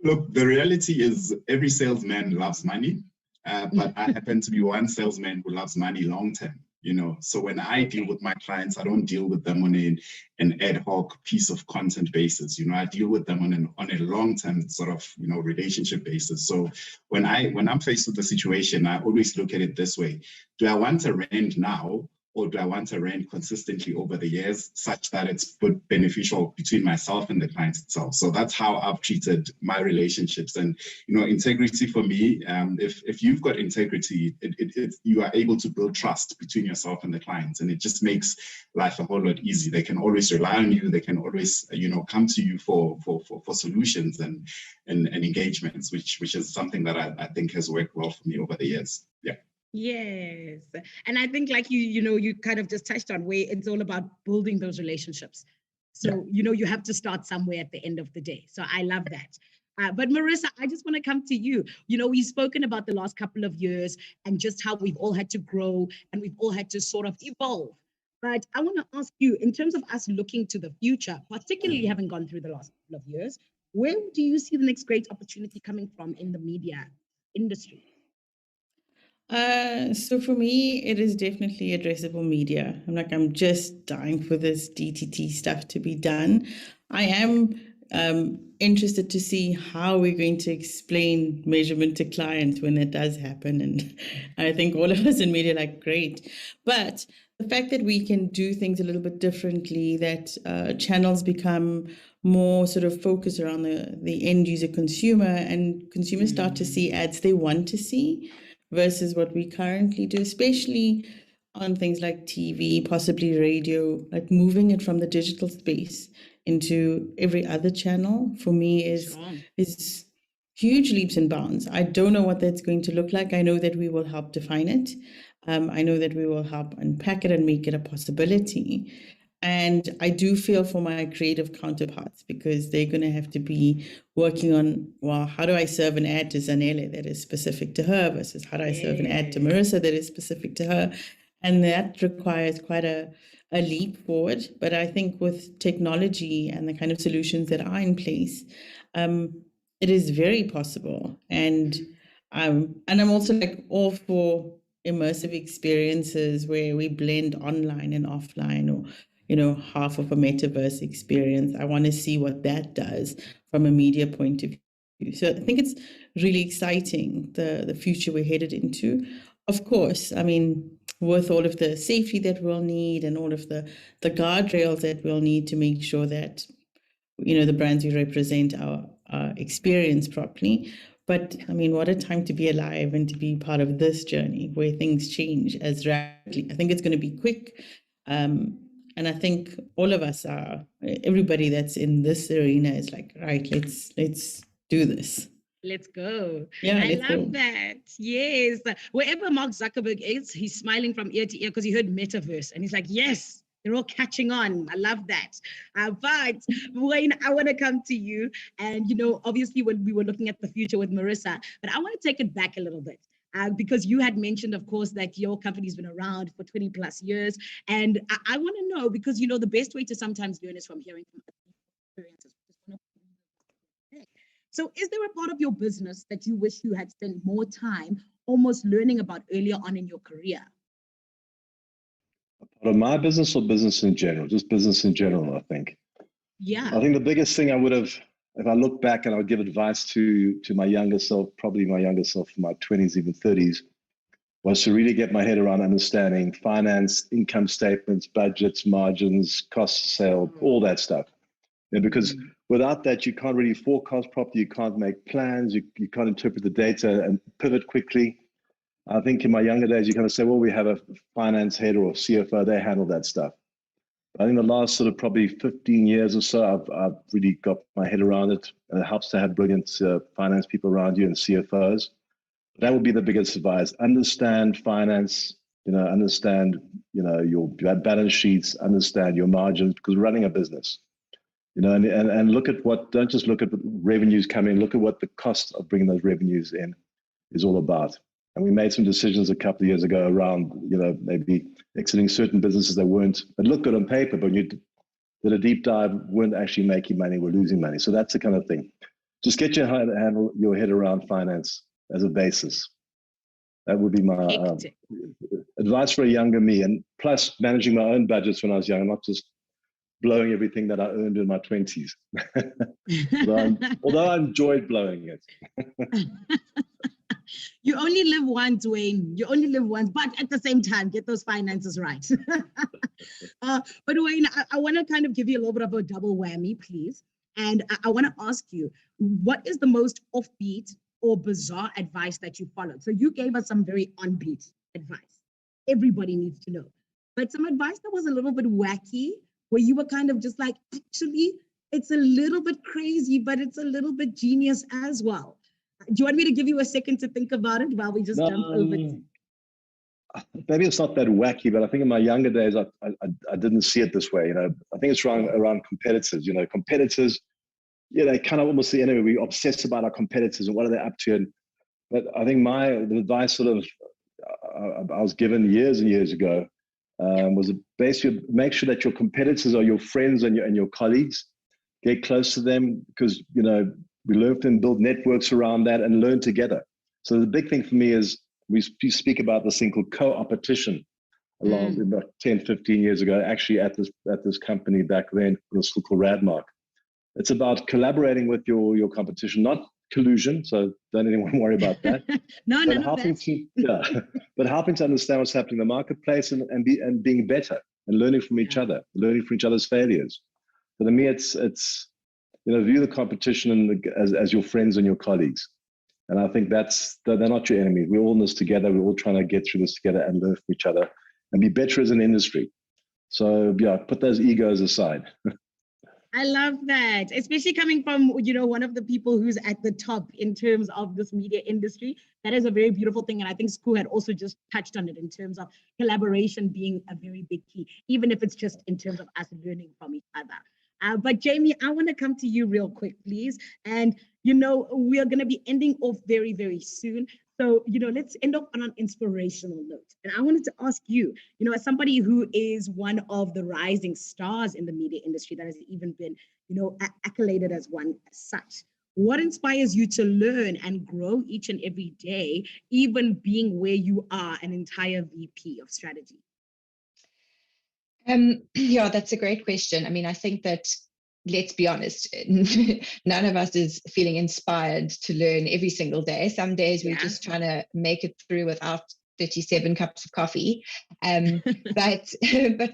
Look, the reality is every salesman loves money, but I happen to be one salesman who loves money long term. you know. So when I deal with my clients, I don't deal with them on an ad hoc piece of content basis. You know, I deal with them on a long-term sort of, you know, relationship basis. So when I'm faced with the situation, I always look at it this way: do I want to rent now, or do I want to rent consistently over the years such that it's beneficial between myself and the client itself? So that's how I've treated my relationships. And, you know, integrity for me, if you've got integrity, you are able to build trust between yourself and the clients, and it just makes life a whole lot easier. They can always rely on you. They can always, you know, come to you for solutions and engagements, which is something that I think has worked well for me over the years. Yeah. Yes. And I think like you kind of just touched on where it's all about building those relationships. So, you have to start somewhere at the end of the day. So I love that. But Marissa, I just want to come to you. We've spoken about the last couple of years and just how we've all had to grow and we've all had to sort of evolve. But I want to ask you, in terms of us looking to the future, particularly having gone through the last couple of years, where do you see the next great opportunity coming from in the media industry? So for me, it is definitely addressable media. I'm just dying for this DTT stuff to be done. I am interested to see how we're going to explain measurement to clients when it does happen. And I think all of us in media are like, great. But the fact that we can do things a little bit differently, that channels become more sort of focused around the end user consumer, and consumers start to see ads they want to see versus what we currently do, especially on things like TV, possibly radio, like moving it from the digital space into every other channel, for me is huge leaps and bounds. I don't know what that's going to look like. I know that we will help define it. I know that we will help unpack it and make it a possibility. And I do feel for my creative counterparts, because they're going to have to be working on, well, how do I serve an ad to Zanele that is specific to her versus how do I serve an ad to Marissa that is specific to her? And that requires quite a leap forward. But I think with technology and the kind of solutions that are in place, it is very possible. And I'm also like all for immersive experiences where we blend online and offline, or half of a metaverse experience. I want to see what that does from a media point of view. So I think it's really exciting, the future we're headed into. Of course, I mean, with all of the safety that we'll need and all of the guardrails that we'll need to make sure that, the brands we represent are experienced properly. But I mean, what a time to be alive and to be part of this journey where things change as rapidly. I think it's going to be quick. And I think all of us everybody that's in this arena is like, right, let's do this. Let's go. Yeah, I love that. Yes. Wherever Mark Zuckerberg is, he's smiling from ear to ear because he heard metaverse and he's like, yes, they're all catching on. I love that. But Wayne, I want to come to you. And, obviously when we were looking at the future with Marissa, but I want to take it back a little bit. Because you had mentioned, of course, that your company's been around for 20 plus years. And I want to know, because, the best way to sometimes learn is from hearing from other experiences. So is there a part of your business that you wish you had spent more time almost learning about earlier on in your career? A part of my business or business in general? Just business in general, I think. Yeah. I think the biggest thing I would have, if I look back and I would give advice to my younger self, probably my younger self in my 20s, even 30s, was to really get my head around understanding finance, income statements, budgets, margins, cost of sale, all that stuff. Because without that, you can't really forecast properly, you can't make plans, you can't interpret the data and pivot quickly. I think in my younger days, you kind of say, well, we have a finance head or a CFO, they handle that stuff. I think the last sort of probably 15 years or so, I've really got my head around it. It helps to have brilliant finance people around you and CFOs. That would be the biggest advice. Understand finance, understand, your balance sheets, understand your margins, because we're running a business, and look at don't just look at the revenues coming, look at what the cost of bringing those revenues in is all about. And we made some decisions a couple of years ago around, maybe exiting certain businesses that looked good on paper, but when you did a deep dive, weren't actually making money, were losing money. So that's the kind of thing. Just get your head around finance as a basis. That would be my advice for a younger me, and plus managing my own budgets when I was young, not just blowing everything that I earned in my 20s. although I enjoyed blowing it. You only live once, Wayne. You only live once, but at the same time, get those finances right. But Wayne, I want to kind of give you a little bit of a double whammy, please. And I want to ask you, what is the most offbeat or bizarre advice that you followed? So you gave us some very onbeat advice. Everybody needs to know. But some advice that was a little bit wacky, where you were kind of just like, actually, it's a little bit crazy, but it's a little bit genius as well. Do you want me to give you a second to think about it while we just jump over to? Maybe it's not that wacky, but I think in my younger days, I didn't see it this way. You know, I think it's around competitors. You know, competitors, they kind of almost the enemy. We obsess about our competitors and what are they up to. But I think the advice sort of I was given years and years ago was basically make sure that your competitors are your friends and your colleagues. Get close to them because, we learn and build networks around that and learn together. So the big thing for me is we speak about this thing called co-opetition about 10, 15 years ago, actually at this company back then, it was called Radmark. It's about collaborating with your competition, not collusion. So don't anyone worry about that. No, none of that. But helping to understand what's happening in the marketplace and being better and learning from each other, learning from each other's failures. So to me, it's view the competition as your friends and your colleagues. And I think they're not your enemies. We're all in this together. We're all trying to get through this together and learn from each other and be better as an industry. So put those egos aside. I love that, especially coming from, one of the people who's at the top in terms of this media industry. That is a very beautiful thing. And I think Sku had also just touched on it in terms of collaboration being a very big key, even if it's just in terms of us learning from each other. But Jamie, I want to come to you real quick, please. And, we are going to be ending off very, very soon. So, let's end up on an inspirational note. And I wanted to ask you, as somebody who is one of the rising stars in the media industry that has even been, accoladed as one as such, what inspires you to learn and grow each and every day, even being where you are an entire VP of strategy? That's a great question. I mean, I think that, let's be honest, none of us is feeling inspired to learn every single day. Some days we're just trying to make it through without 37 cups of coffee. But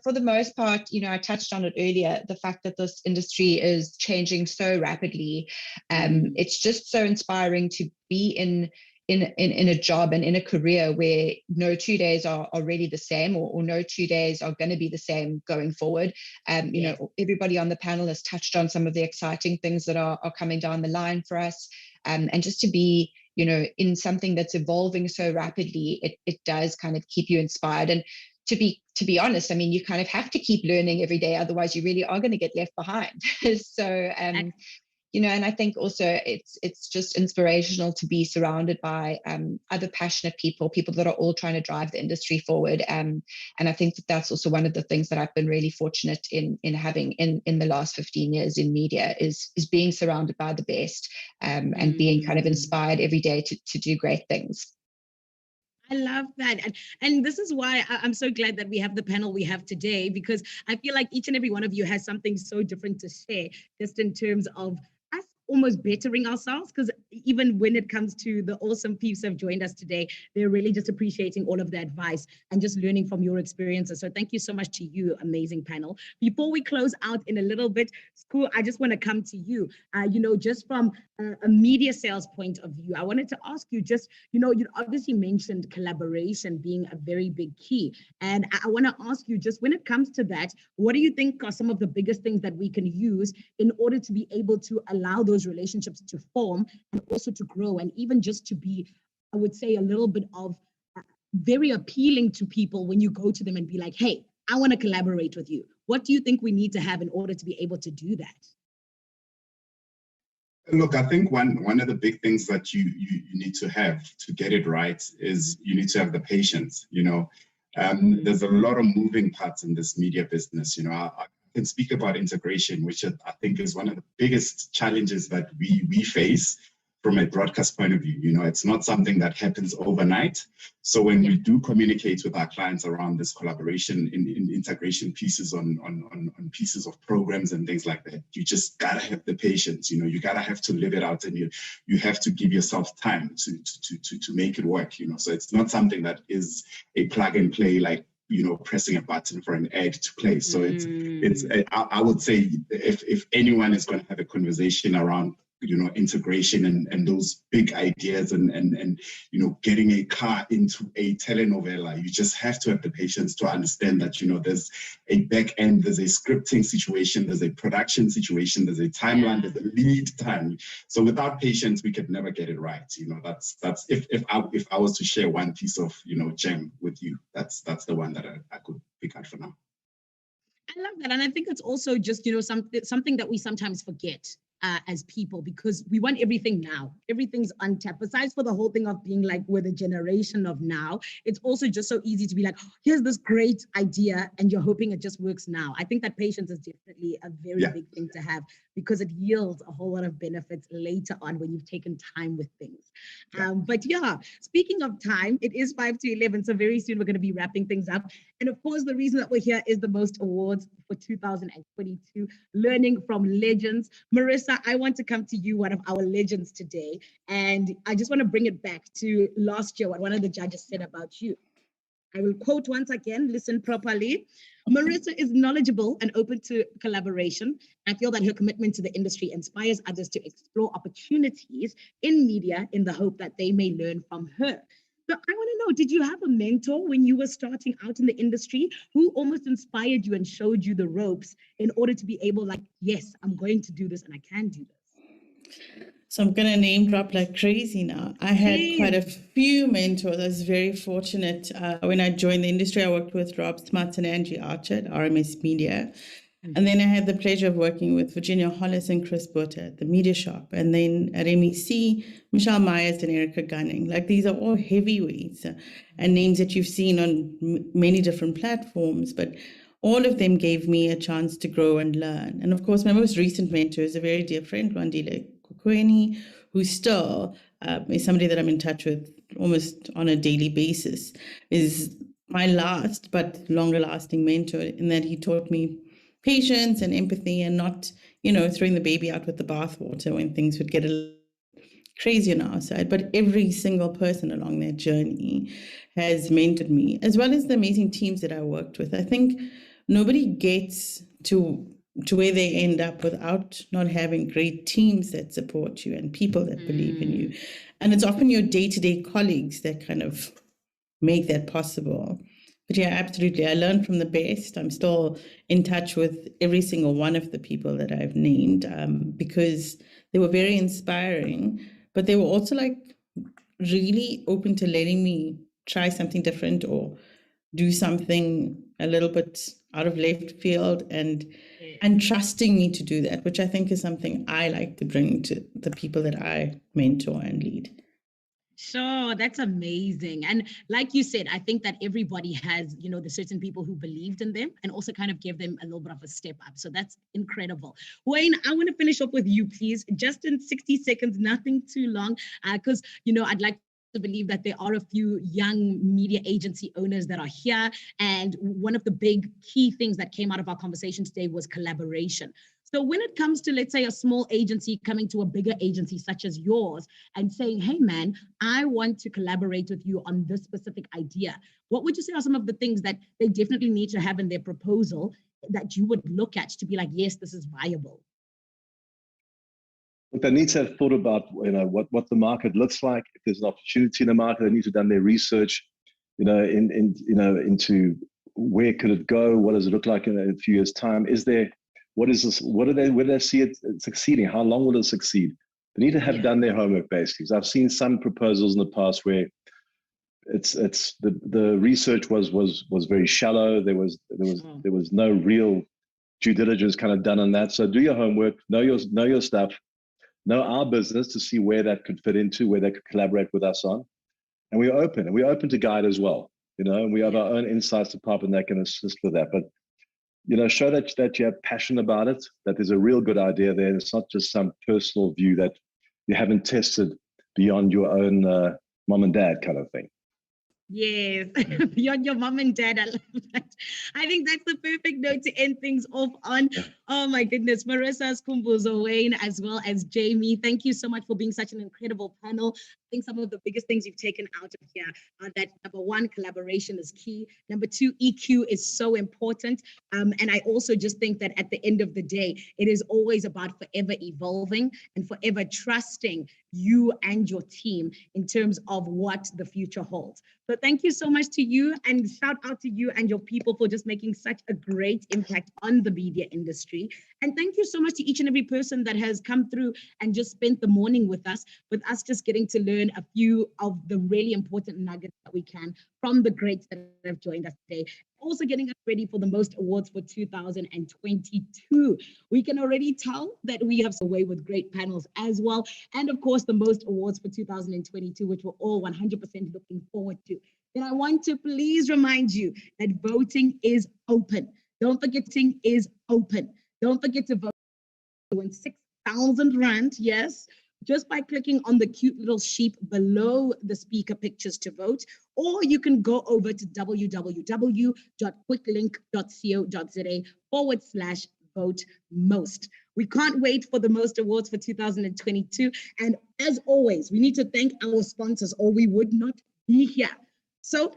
for the most part, I touched on it earlier, the fact that this industry is changing so rapidly. It's just so inspiring to be in a job and in a career where no 2 days are really the same, or no 2 days are going to be the same going forward. Everybody on the panel has touched on some of the exciting things that are coming down the line for us. And just to be, in something that's evolving so rapidly, it does kind of keep you inspired. And to be honest, I mean, you kind of have to keep learning every day, otherwise you really are going to get left behind. So, and I think also it's just inspirational to be surrounded by other passionate people that are all trying to drive the industry forward. And I think that's also one of the things that I've been really fortunate in having in the last 15 years in media is being surrounded by the best and being kind of inspired every day to do great things. I love that. And this is why I'm so glad that we have the panel we have today, because I feel like each and every one of you has something so different to share, just in terms of us almost bettering ourselves, because even when it comes to the awesome peeps who have joined us today, they're really just appreciating all of the advice and just learning from your experiences. So thank you so much to you, amazing panel. Before we close out in a little bit, Sku, I just want to come to you, just from a media sales point of view. I wanted to ask you just, you obviously mentioned collaboration being a very big key. And I want to ask you, just when it comes to that, what do you think are some of the biggest things that we can use in order to be able to allow those relationships to form and also to grow, and even just to be, I would say, a little bit of very appealing to people when you go to them and be like, hey, I want to collaborate with you. What do you think we need to have in order to be able to do that? Look, I think one of the big things that you need to have to get it right is you need to have the patience. There's a lot of moving parts in this media business. I can speak about integration, which I think is one of the biggest challenges that we face from a broadcast point of view. You know, it's not something that happens overnight. So when we do communicate with our clients around this collaboration in integration pieces on pieces of programs and things like that, you just gotta have the patience. You know, you gotta have to live it out, and you have to give yourself time to make it work. You know, so it's not something that is a plug and play, like, you know, pressing a button for an ad to play. So I would say if anyone is going to have a conversation around, you know, integration and those big ideas and you know, getting a car into a telenovela, you just have to have the patience to understand that, you know, there's a back end, there's a scripting situation, there's a production situation, there's a timeline, there's a lead time. So without patience, we could never get it right. You know, that's if I was to share one piece of, you know, gem with you, that's the one that I could pick out for now. I love that. And I think it's also just, you know, something that we sometimes forget as people, because we want everything now. Everything's untapped. Besides for the whole thing of being like, we're the generation of now, it's also just so easy to be like, oh, here's this great idea, and you're hoping it just works now. I think that patience is definitely a very big thing to have, because it yields a whole lot of benefits later on when you've taken time with things. But yeah, speaking of time, it is 5 to 11, so very soon we're going to be wrapping things up. And of course, the reason that we're here is the Most Awards for 2022, learning from legends. Marissa, I want to come to you, one of our legends today, and I just want to bring it back to last year, what one of the judges said about you. I will quote once again, listen properly. Marissa is knowledgeable and open to collaboration. I feel that her commitment to the industry inspires others to explore opportunities in media in the hope that they may learn from her. So I want to know, did you have a mentor when you were starting out in the industry who almost inspired you and showed you the ropes in order to be able, like, yes, I'm going to do this and I can do this? So I'm going to name drop like crazy now. I had quite a few mentors. I was very fortunate. When I joined the industry, I worked with Rob Smuts and Angie Archer at RMS Media. And then I had the pleasure of working with Virginia Hollis and Chris Butter at the Media Shop. And then at MEC, Michelle Myers and Erica Gunning. Like, these are all heavyweights and names that you've seen on many different platforms. But all of them gave me a chance to grow and learn. And of course, my most recent mentor is a very dear friend, Lwandile Kukweni, who still is somebody that I'm in touch with almost on a daily basis, is my last but longer lasting mentor, in that he taught me patience and empathy, and not, you know, throwing the baby out with the bathwater when things would get a little crazy on our side. But every single person along that journey has mentored me, as well as the amazing teams that I worked with. I think nobody gets to where they end up without not having great teams that support you and people that believe in you. And it's often your day-to-day colleagues that kind of make that possible. But yeah, absolutely. I learned from the best. I'm still in touch with every single one of the people that I've named, because they were very inspiring, but they were also like really open to letting me try something different or do something a little bit out of left field, and trusting me to do that, which I think is something I like to bring to the people that I mentor and lead. Sure, that's amazing. And like you said, I think that everybody has, you know, the certain people who believed in them and also kind of gave them a little bit of a step up. So that's incredible. Wayne, I want to finish up with you, please, just in 60 seconds, nothing too long, because, you know, I'd like to believe that there are a few young media agency owners that are here. And one of the big key things that came out of our conversation today was collaboration. So when it comes to, let's say, a small agency coming to a bigger agency such as yours and saying, hey, man, I want to collaborate with you on this specific idea, what would you say are some of the things that they definitely need to have in their proposal that you would look at to be like, yes, this is viable? They need to have thought about, you know, what the market looks like. If there's an opportunity in the market, they need to have done their research, you know, into where could it go? What does it look like in a few years' time? Is there, what is this? Where do they see it succeeding? How long will it succeed? They need to have done their homework, basically. So I've seen some proposals in the past where it's the research was very shallow. There was no real due diligence kind of done on that. So do your homework, know your stuff, know our business to see where that could fit into, where they could collaborate with us on. And we're open to guide as well. You know, and we have our own insights department that can assist with that. But, you know, show that you have passion about it, that there's a real good idea there. It's not just some personal view that you haven't tested beyond your own mom and dad kind of thing. Yes, beyond your mom and dad. I love that. I think that's the perfect note to end things off on. Yeah. Oh my goodness, Marissa, Skhumbuzo, Wayne, as well as Jamie. Thank you so much for being such an incredible panel. I think some of the biggest things you've taken out of here are that number one, collaboration is key. Number two, EQ is so important. And I also just think that at the end of the day, it is always about forever evolving and forever trusting you and your team in terms of what the future holds. So thank you so much to you, and shout out to you and your people for just making such a great impact on the media industry. And thank you so much to each and every person that has come through and just spent the morning with us just getting to learn a few of the really important nuggets that we can from the greats that have joined us today. Also getting us ready for the most awards for 2022. We can already tell that we have away with great panels as well. And of course, the most awards for 2022, which we're all 100% looking forward to. Then I want to please remind you that voting is open. Don't forget, voting is open. Don't forget to vote. To win 6,000 Rand, yes, just by clicking on the cute little sheep below the speaker pictures to vote, or you can go over to www.quicklink.co.za/vote most. We can't wait for the most awards for 2022. And as always, we need to thank our sponsors or we would not be here. So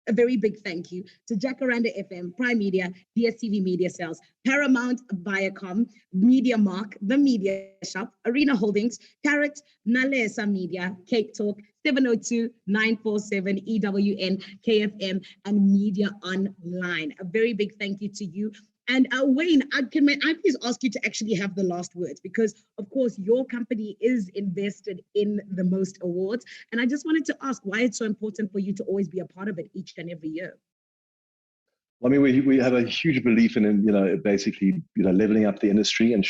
a very big thank you to Jacaranda FM, Prime Media, DSTV Media Sales, Paramount, Viacom, Media Mark, The Media Shop, Arena Holdings, Carrot, Nalesa Media, Cape Talk, 702 947 EWN, KFM, and Media Online. A very big thank you to you. And Wayne, may I please ask you to actually have the last words, because of course your company is invested in the most awards. And I just wanted to ask why it's so important for you to always be a part of it each and every year. I mean, we have a huge belief in, basically, leveling up the industry and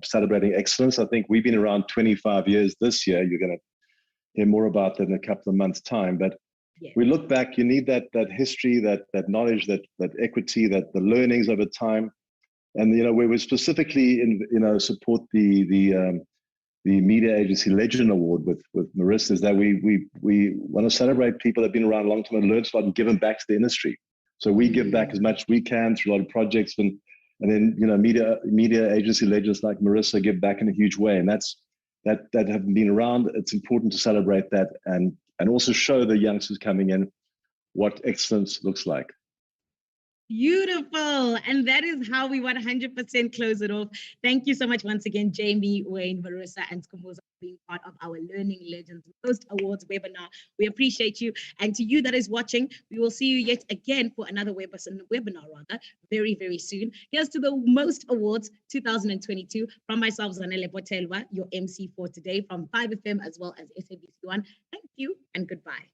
celebrating excellence. I think we've been around 25 years this year. You're going to hear more about that in a couple of months' time. But yeah, we look back, you need that history, that knowledge, that equity, that the learnings over time. And, we would specifically, support the Media Agency Legend Award with Marissa, is that we want to celebrate people that have been around a long time and learned a lot and give them back to the industry. So we give back as much as we can through a lot of projects, and then media agency legends like Marissa give back in a huge way, and that have been around. It's important to celebrate that and also show the youngsters coming in what excellence looks like. Beautiful. And that is how we 100% close it off. Thank you so much once again, Jamie, Wayne, Marissa, and Skhumbuzo, for being part of our Learning Legends Post Awards webinar. We appreciate you. And to you that is watching, we will see you yet again for another webinar very, very soon. Here's to the Most Awards 2022 from myself, Zanele Botelwa, your MC for today from 5FM as well as SABC1. Thank you and goodbye.